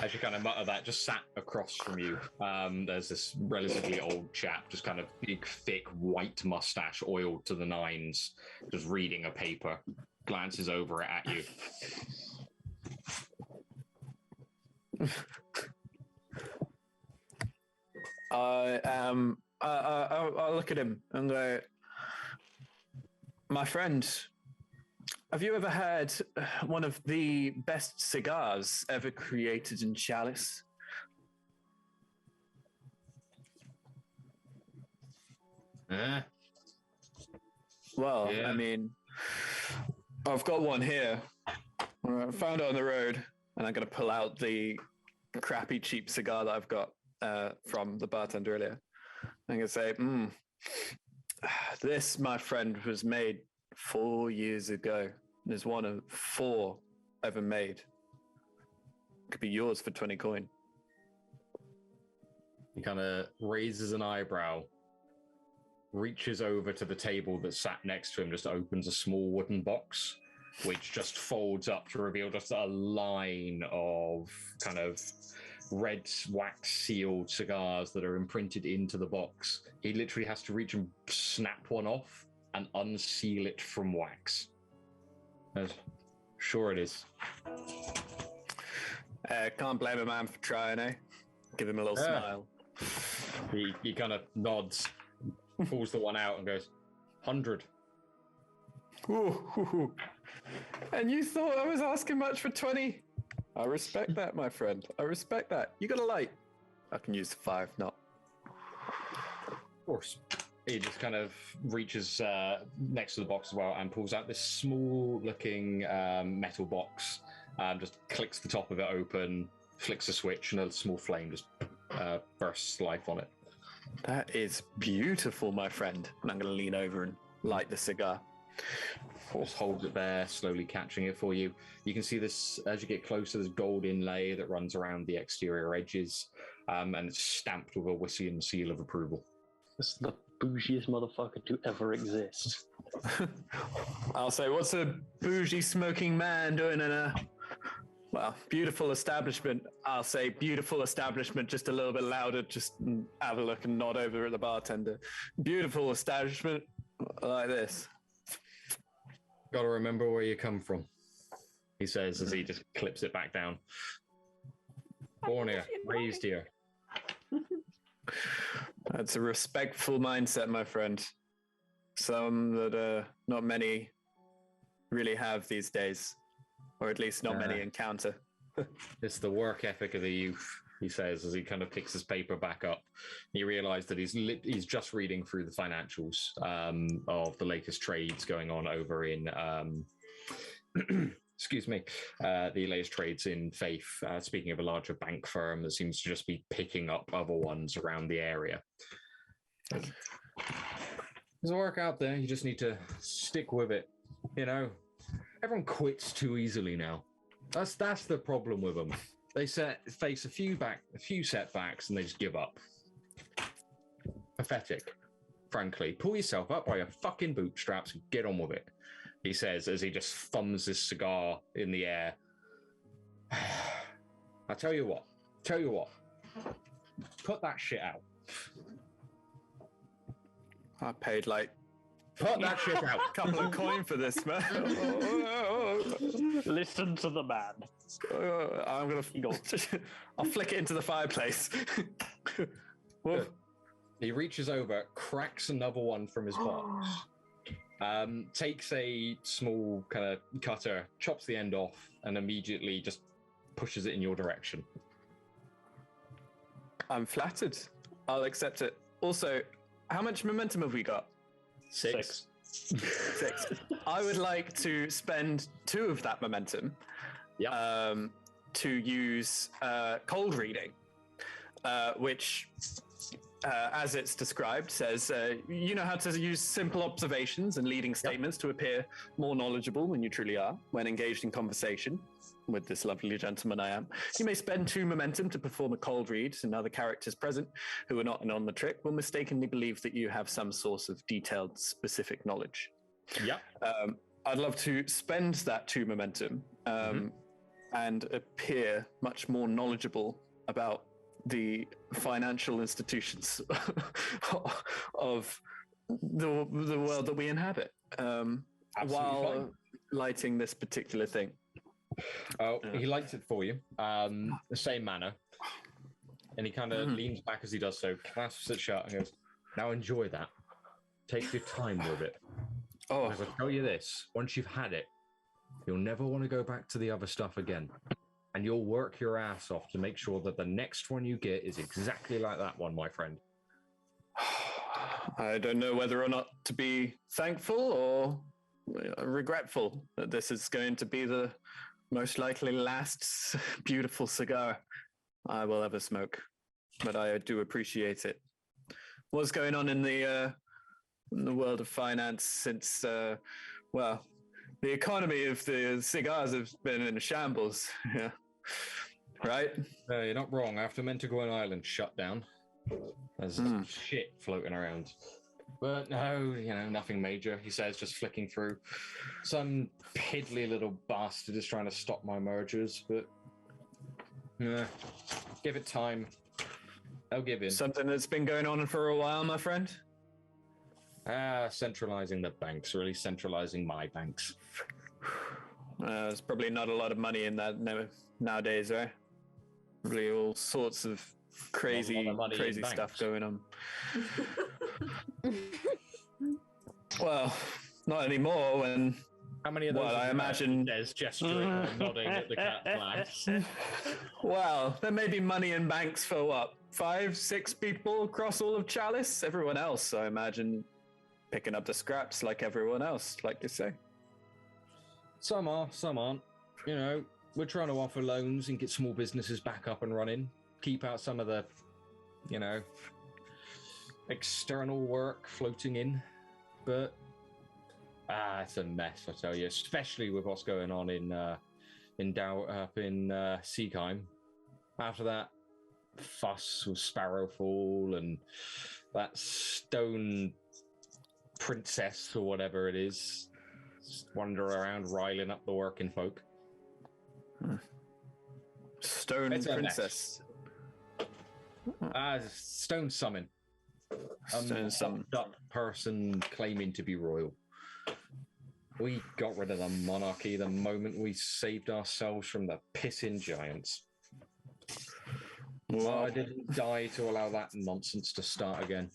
as you kind of mutter that, just sat across from you, there's this relatively old chap, just kind of big, thick, white mustache, oiled to the nines, just reading a paper, glances over it at you. I'll look at him and go, my friend, have you ever had one of the best cigars ever created in Chalice? Well, yeah. I mean, I've got one here. I found it on the road, and I'm going to pull out the crappy, cheap cigar that I've got from the bartender earlier. I'm going to say, this, my friend, was made 4 years ago. There's one of 4 ever made. Could be yours for 20 coin. He kind of raises an eyebrow, reaches over to the table that sat next to him, just opens a small wooden box, which just folds up to reveal just a line of kind of red wax sealed cigars that are imprinted into the box. He literally has to reach and snap one off and unseal it from wax. Sure it is. Can't blame a man for trying, eh? Give him a little smile. He kind of nods, pulls the one out and goes, 100. Ooh. And you thought I was asking much for 20? I respect that, my friend. I respect that. You got a light? I can use the 5, not. Of course. He just kind of reaches next to the box as well and pulls out this small-looking metal box. Just clicks the top of it open, flicks a switch, and a small flame just bursts life on it. That is beautiful, my friend. And I'm going to lean over and light the cigar. Just holds it there, slowly catching it for you. You can see this, as you get closer, there's gold inlay that runs around the exterior edges, and it's stamped with a Whistleyan seal of approval. This is the bougiest motherfucker to ever exist. I'll say, what's a bougie smoking man doing in a, well, beautiful establishment? I'll say beautiful establishment, just a little bit louder, just have a look and nod over at the bartender. Beautiful establishment like this. Got to remember where you come from, he says as he just clips it back down. Born here, raised here. That's a respectful mindset, my friend. Some that not many really have these days, or at least not many encounter. It's the work ethic of the youth, he says as he kind of picks his paper back up. He realized that he's just reading through the financials of the latest trades going on over in excuse me, the latest trades in Faith, speaking of a larger bank firm that seems to just be picking up other ones around the area. There's work out there, you just need to stick with it. You know, everyone quits too easily now. That's the problem with them. They face a few setbacks and they just give up. Pathetic, frankly. Pull yourself up by your fucking bootstraps and get on with it, he says as he just thumbs his cigar in the air. I tell you what, put that shit out. I paid like put that shit out. A couple of coin for this, man. Listen to the man. I'm gonna I'll flick it into the fireplace. He reaches over, cracks another one from his box. Takes a small kind of cutter, chops the end off, and immediately just pushes it in your direction. I'm flattered. I'll accept it. Also, how much momentum have we got? 6. 6. I would like to spend 2 of that momentum to use cold reading, which... as it's described, says, you know how to use simple observations and leading statements to appear more knowledgeable than you truly are when engaged in conversation with this lovely gentleman I am. You may spend 2 momentum to perform a cold read, and other characters present who are not in on the trick will mistakenly believe that you have some source of detailed, specific knowledge. I'd love to spend that 2 momentum and appear much more knowledgeable about the financial institutions of the world that we inhabit, while lighting this particular thing. He lights it for you, the same manner, and he kind of leans back as he does so, clasps it shut, and goes, "Now enjoy that. Take your time with it. Because I'll tell you this: once you've had it, you'll never want to go back to the other stuff again." And you'll work your ass off to make sure that the next one you get is exactly like that one, my friend. I don't know whether or not to be thankful or regretful that this is going to be the most likely last beautiful cigar I will ever smoke. But I do appreciate it. What's going on in the world of finance since, the economy of the cigars has been in a shambles, yeah. Right? You're not wrong. After Mentagoan Island shut down, there's shit floating around. But no, nothing major, he says, just flicking through. Some piddly little bastard is trying to stop my mergers, but give it time. They'll give in. Something that's been going on for a while, my friend? Centralizing the banks, really centralizing my banks. There's probably not a lot of money in that nowadays, right? Probably all sorts of crazy stuff going on. Well, not anymore. When how many of those? Well, I imagine there's gesturing and nodding at the cat flags. Well, there may be money in banks for what, 5-6 people across all of Chalice. Everyone else, I imagine, picking up the scraps like everyone else, like you say. Some are, some aren't. You know, we're trying to offer loans and get small businesses back up and running. Keep out some of the, you know, external work floating in. But it's a mess, I tell you. Especially with what's going on in Seekheim. After that fuss with Sparrowfall and that stone princess or whatever it is, just wander around riling up the working folk. Stone princess. Stone summon. Stone summon. Up person claiming to be royal. We got rid of the monarchy the moment we saved ourselves from the pissing giants. Well, I didn't die to allow that nonsense to start again.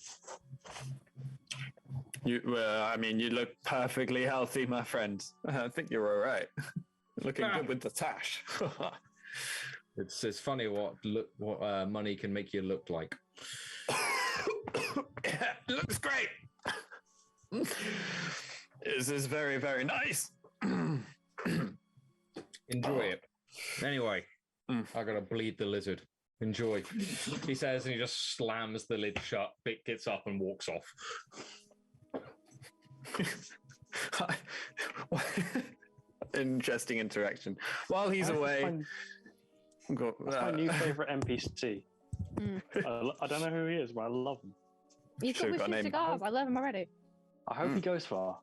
You look perfectly healthy, my friend. I think you're all right. Looking good with the tash. It's funny what money can make you look like. Yeah, it looks great. This is very, very nice. Enjoy it. Anyway, I gotta bleed the lizard. Enjoy, he says, and he just slams the lid shut. Bit gets up and walks off. Interesting interaction. While he's away, that's my new favorite NPC. I don't know who he is, but I love him. He's got with cigars. I love him already. I hope he goes far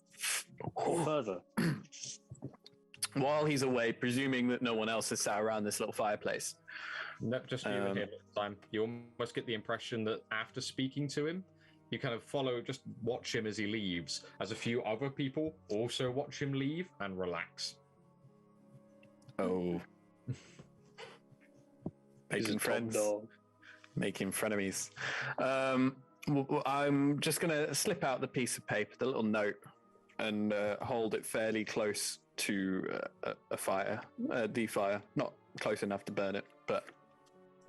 or further. While he's away, presuming that no one else is sat around this little fireplace. Nope, just you and him at the time. You almost get the impression that after speaking to him, you kind of just watch him as he leaves, as a few other people also watch him leave and relax. Oh. Making friends. Making frenemies. I'm just going to slip out the piece of paper, the little note, and hold it fairly close to a fire, the fire. Not close enough to burn it, but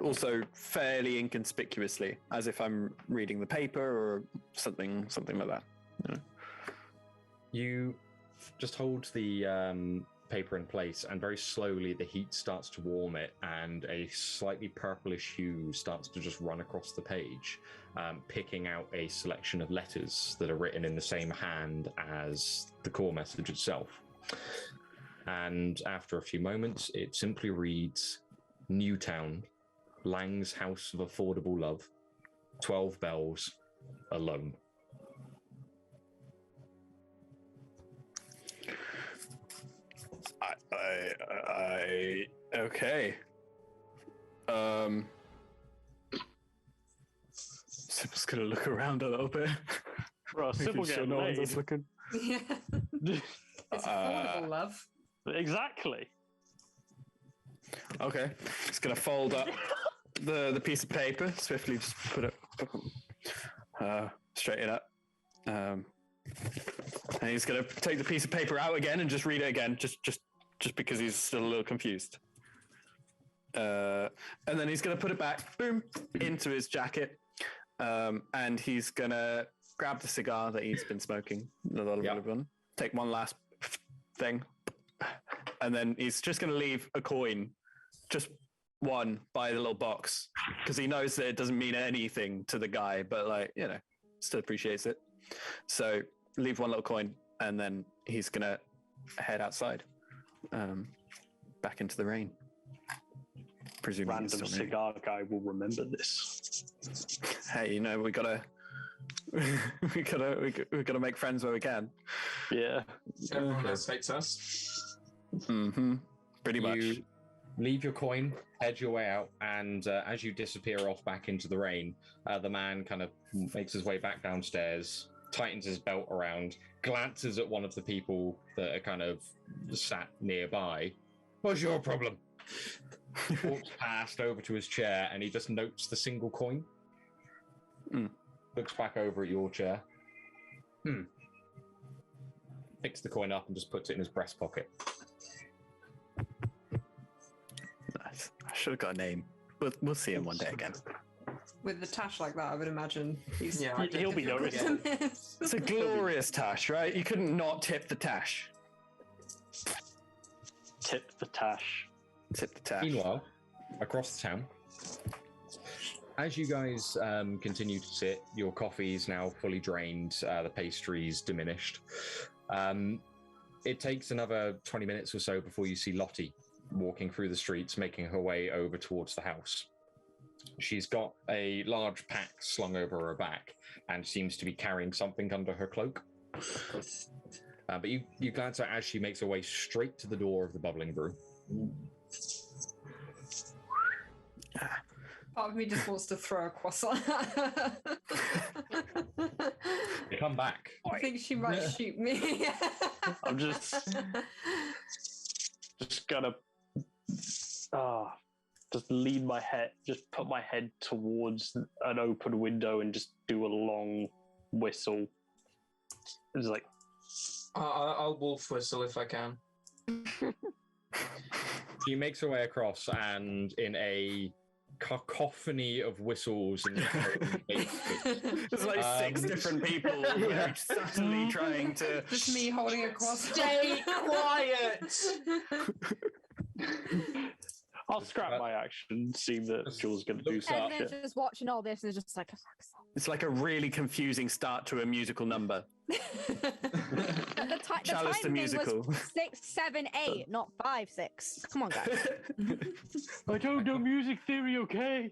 also fairly inconspicuously, as if I'm reading the paper or something like that. You know? You just hold the paper in place, and very slowly the heat starts to warm it, and a slightly purplish hue starts to just run across the page, picking out a selection of letters that are written in the same hand as the core message itself. And after a few moments, it simply reads, Newtown, Lang's House of Affordable Love, 12 bells, alone. Okay. Sibyl's gonna look around a little bit. Bro, Sybil getting no laid. one's looking. Yeah. It's affordable, love. Exactly. Okay. It's gonna fold up the piece of paper, swiftly just put it straighten up. And he's gonna take the piece of paper out again and just read it again, just because he's still a little confused. And then he's gonna put it back, boom, into his jacket. And he's gonna grab the cigar that he's been smoking, the little bit of one, take one last thing, and then he's just gonna leave a coin, just one, by the little box, because he knows that it doesn't mean anything to the guy, but still appreciates it. So leave one little coin, and then he's gonna head outside, back into the rain. Presuming random cigar guy will remember this. Hey, we gotta make friends where we can. Yeah, everyone respects us. Mm-hmm. Pretty much. You leave your coin, head your way out, and as you disappear off back into the rain, the man kind of makes his way back downstairs, tightens his belt around, glances at one of the people that are kind of sat nearby. What's your problem? Walks past over to his chair, and he just notes the single coin. Looks back over at your chair. Picks the coin up and just puts it in his breast pocket. Nice. I should have got a name. We'll see him one day again. With the tash like that, I would imagine he'll be noticed. It's a glorious tash, right? You couldn't not tip the tash. Tip the tash. Tip the tash. Meanwhile, across the town, as you guys continue to sit, your coffee is now fully drained, the pastry's diminished. It takes another 20 minutes or so before you see Lottie walking through the streets, making her way over towards the house. She's got a large pack slung over her back and seems to be carrying something under her cloak. But you glance at her as she makes her way straight to the door of the bubbling brew. Part of me just wants to throw a croissant. You come back. I think she might shoot me. I'm just gonna just lean my head, just put my head towards an open window and just do a long whistle. It's like I'll wolf whistle if I can. She makes her way across, and in a cacophony of whistles and there's like 6 different people like, subtly trying to Just me holding a croissant. Stay quiet. I'll scrap my action, see that Jules going to do And something. then just watching all this and it's just like, oh, fuck's sake. it's like a really confusing start to a musical number. The Chalice the timing musical. was 6, 7, 8, not 5, 6. Come on, guys. I don't know music theory, okay?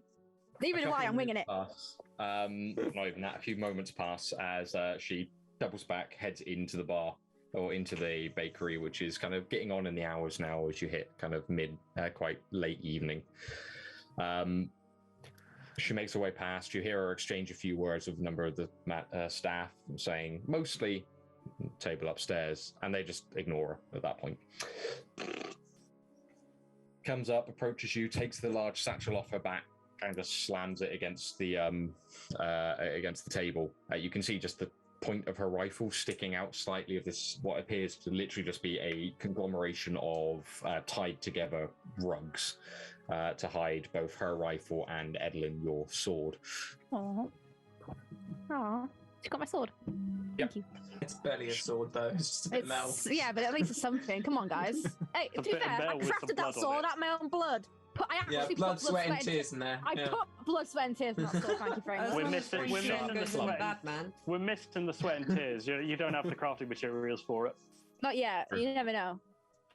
Neither do I. I'm winging it. Pass. Not even that. A few moments pass as she doubles back, heads into the bar or into the bakery, which is kind of getting on in the hours now as you hit kind of quite late evening. She makes her way past. You hear her exchange a few words with a number of the staff, saying mostly table upstairs, and they just ignore her at that point. Comes up, approaches you, takes the large satchel off her back, and just slams it against the table. You can see just the point of her rifle sticking out slightly of this, what appears to literally just be a conglomeration of tied together rugs to hide both her rifle and Edlynnne, your sword. Aww. Aww. She got my sword. Yep. Thank you. It's barely a sword though. It's just a bit of metal. Yeah, but at least it's something. Come on, guys. Hey, to be bit of fair, I metal with some crafted blood that on sword it. out of my own blood. I actually Yeah, put blood, sweat, and tears in there. I Yeah. put blood, sweat, and tears in that sword. Thank you very much. We're As long as missing- free we're shit missing the goes in sweat. bad man. We're missing the sweat and tears. You don't have the crafting materials for it. Not yet. You never know.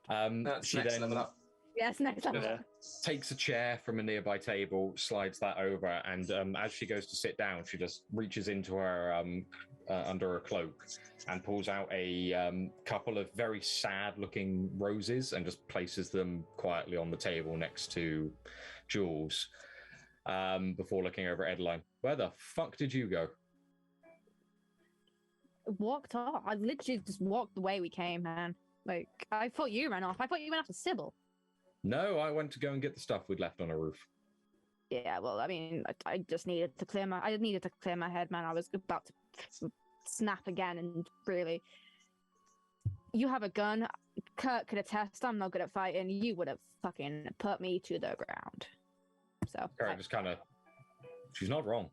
That's She next then level up. Yes, next level. Yeah. takes a chair from a nearby table, slides that over, and as she goes to sit down, she just reaches into her under her cloak and pulls out a couple of very sad-looking roses and just places them quietly on the table next to Jules. Before looking over at Edlynnne, where the fuck did you go? Walked off. I literally just walked the way we came, man. Like, I thought you ran off. I thought you went after Subil. No, I went to go and get the stuff we'd left on a roof. Yeah, well, I mean, I just needed to clear my. I needed to clear my head, man. I was about to snap again, and really, you have a gun. Kurt could attest. I'm not good at fighting. You would have fucking put me to the ground. So. Kurt just kind of. She's not wrong.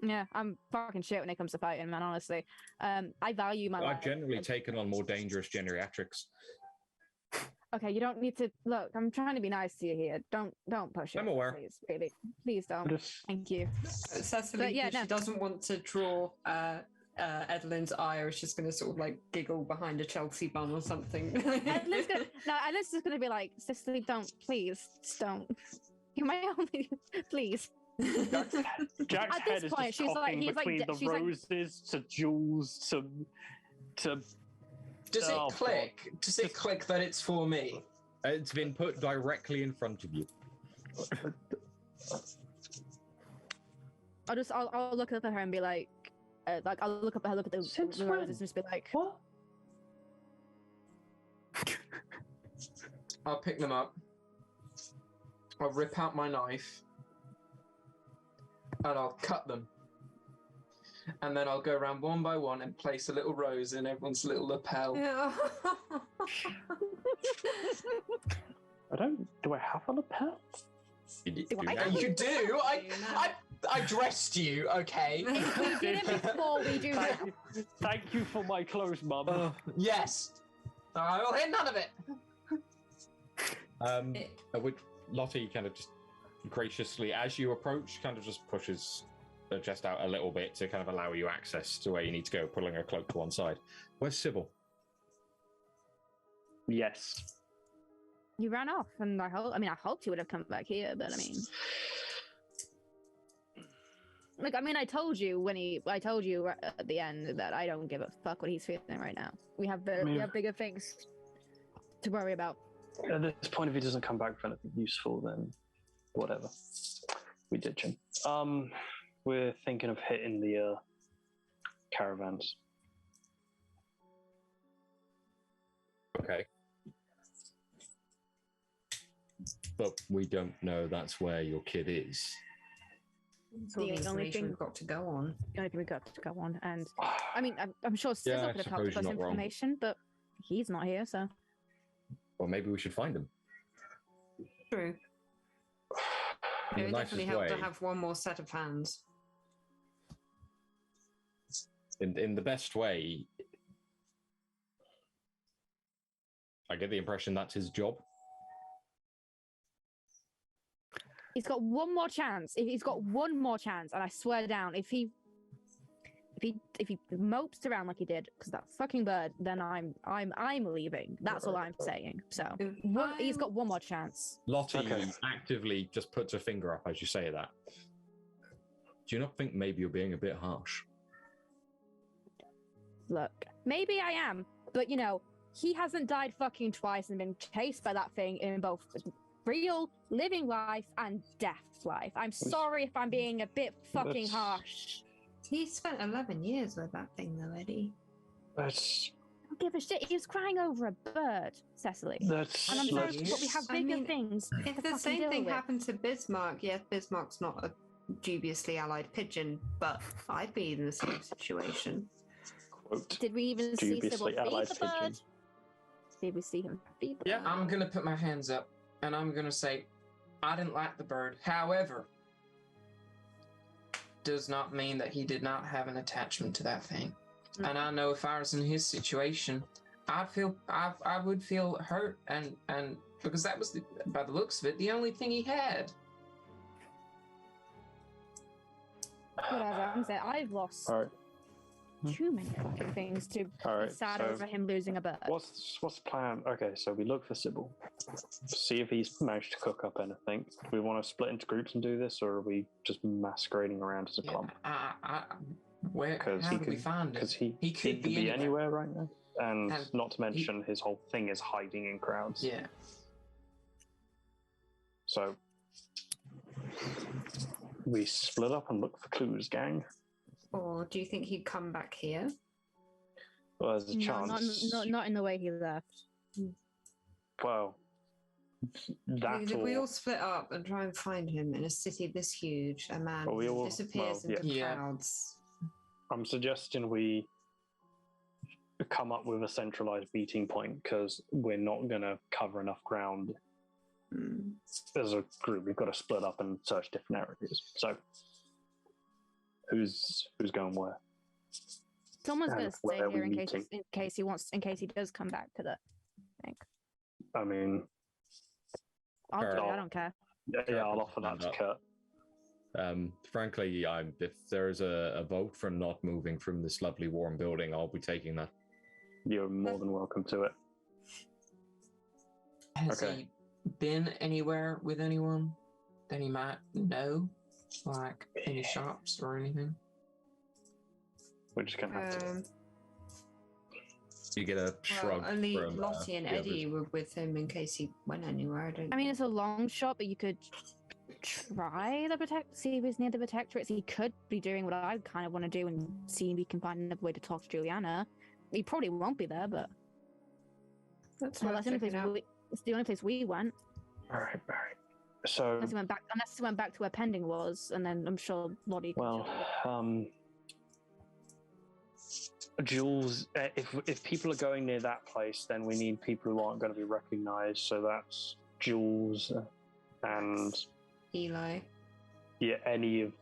Yeah, I'm fucking shit when it comes to fighting, man. Honestly, I value my. I've generally taken on more dangerous geriatrics. Okay, you don't need to look. I'm trying to be nice to you here. Don't push it. I'm aware. Please, really, please don't. Thank you. Cecily, But yeah, if she no. doesn't want to draw Edlynne's eye, or she's going to sort of like giggle behind a Chelsea bun or something. Edlynn's just gonna be like, Cecily, don't, please, just don't. You're my only, please. Jack's At head this is point, just she's like- cocking he's like- between the she's like- roses to Jules to. Does it Oh, click? Does it click that it's for me? It's been put directly in front of you. I'll look up at her and be like, like I'll look at the Since roses when? and just be like, What? I'll pick them up. I'll rip out my knife. And I'll cut them. And then I'll go around one by one and place a little rose in everyone's little lapel. Yeah. Do I have a lapel? You You do? I dressed you, okay? we did it before we do that. Thank you for my clothes, Mum. Yes. I will hit none of it. Which Lottie kind of just graciously, as you approach, kind of just pushes the chest out a little bit to kind of allow you access to where you need to go, pulling her cloak to one side. Where's Subil? Yes. You ran off, and I hoped he would have come back here, but I mean, like, I told you at the end that I don't give a fuck what he's feeling right now. We have bigger things to worry about. At this point, if he doesn't come back for anything useful, then whatever. We ditch him. We're thinking of hitting the caravans. Okay. But we don't know that's where your kid is. It's all the information we've got to go on. The only thing we've got to go on, and I mean, I'm sure Sizzle Yeah, could have helped us information, but he's not here, so. Well, maybe we should find him. True. It would definitely help to have one more set of hands. In the best way. I get the impression that's his job. He's got one more chance. If he's got one more chance, and I swear down, if he mopes around like he did, because that fucking bird, then I'm leaving. That's all I'm saying. So he's got one more chance. Lottie actively just puts her finger up as you say that. Do you not think maybe you're being a bit harsh? Look, maybe I am, but he hasn't died fucking twice and been chased by that thing in both real living life and death life. I'm sorry if I'm being a bit fucking harsh. He spent 11 years with that thing, though, Eddie. I don't give a shit. He was crying over a bird, Cecily. And I'm sorry, but we have bigger things. If the same thing happened to Bismarck, yes, Bismarck's not a dubiously allied pigeon, but I'd be in the same situation. Did we even see Sybil feed the bird? Did we see him feed the bird? I'm going to put my hands up and I'm going to say, I didn't like the bird. However, does not mean that he did not have an attachment to that thing. Mm-hmm. And I know if I was in his situation, I would feel hurt and because that was, by the looks of it, the only thing he had. Whatever, I'm saying I've lost too many fucking things to be sad over him losing a bird. What's the plan? Okay, so we look for Subil, see if he's managed to cook up anything. Do we want to split into groups and do this, or are we just masquerading around as a clump? How do we find it? Because he could be anywhere right now, and not to mention his whole thing is hiding in crowds. Yeah. So we split up and look for clues, gang. Or do you think he'd come back here? Well, there's a chance. Not in the way he left. Well, we all split up and try and find him in a city this huge. A man who disappears into crowds. I'm suggesting we come up with a centralized beating point because we're not going to cover enough ground. As a group, we've got to split up and search different areas. So, who's going where? Someone's going to stay here in case he does come back to the thing. I mean, I'll do it. I don't care. Yeah, I'll offer that to Kurt. Frankly, if there is a vote for not moving from this lovely warm building, I'll be taking that. You're more than welcome to it. Has he been anywhere with anyone that he might know? Like any shops or anything? We're just going to have to... You get a shrug. Only Lottie and Eddie were with him in case he went anywhere. I mean, it's a long shot, but you could try the see if he's near the protectorates. He could be doing what I kind of want to do and see if he can find another way to talk to Juliana. He probably won't be there, but That's well, that's the only place it's the only place we went. All right. So Unless he went back to where Pending was, and then I'm sure Lottie. Well, Jules, if people are going near that place, then we need people who aren't going to be recognised. So that's Jules and Eli. Yeah, any of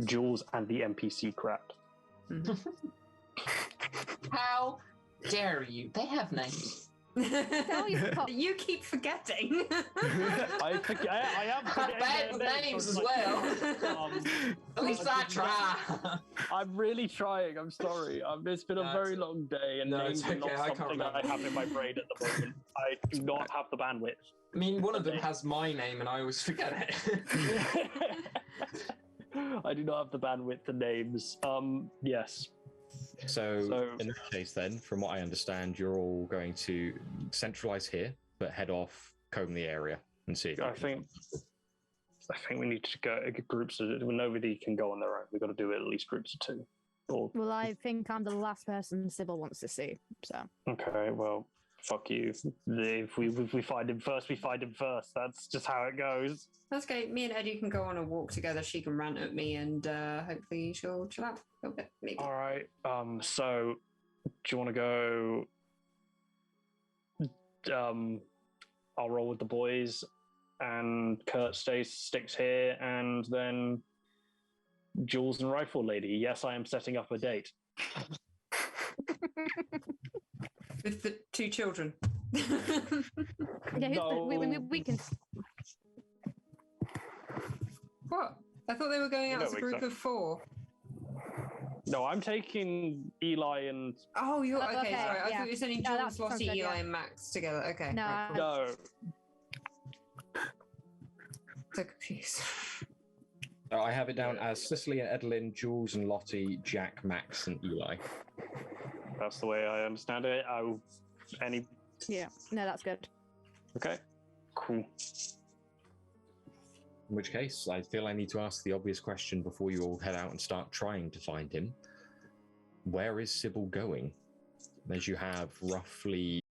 Jules and the NPC crap. Mm-hmm. How dare you? They have names. You keep forgetting. I am forgetting bad with names as well. At least I try. I'm really trying. I'm sorry. It's been a very long day, and names are not something I have in my brain at the moment. I do not have the bandwidth. I mean, one of them has my name, and I always forget it. I do not have the bandwidth for names. Yes. So in that case, then, from what I understand, you're all going to centralize here, but head off, comb the area, and see. I think we need to go groups. Nobody can go on their own. We've got to do it at least groups of two. Well, I think I'm the last person Sybil wants to see. So. Okay. Well, fuck you. If we find him first, we find him first. That's just how it goes. That's okay. Me and Eddie can go on a walk together. She can rant at me, and hopefully she'll chill out a little bit. Maybe. All right. So, do you want to go? I'll roll with the boys, and Kurt sticks here, and then Jules and Rifle Lady. Yes, I am setting up a date. With the two children. Yeah, we can. What? I thought they were going out as a group of 4. No, I'm taking Eli and. Oh, you're okay. Sorry, I thought you were sending No, Jules, Lottie, Eli, and Max together. Okay. No, right, cool. No. So confused. I have it down as Cecily and Edlynnne, Jules and Lottie, Jack, Max, and Eli. That's the way I understand it. Yeah. No, that's good. Okay. Cool. In which case, I feel I need to ask the obvious question before you all head out and start trying to find him. Where is Sybil going? As you have roughly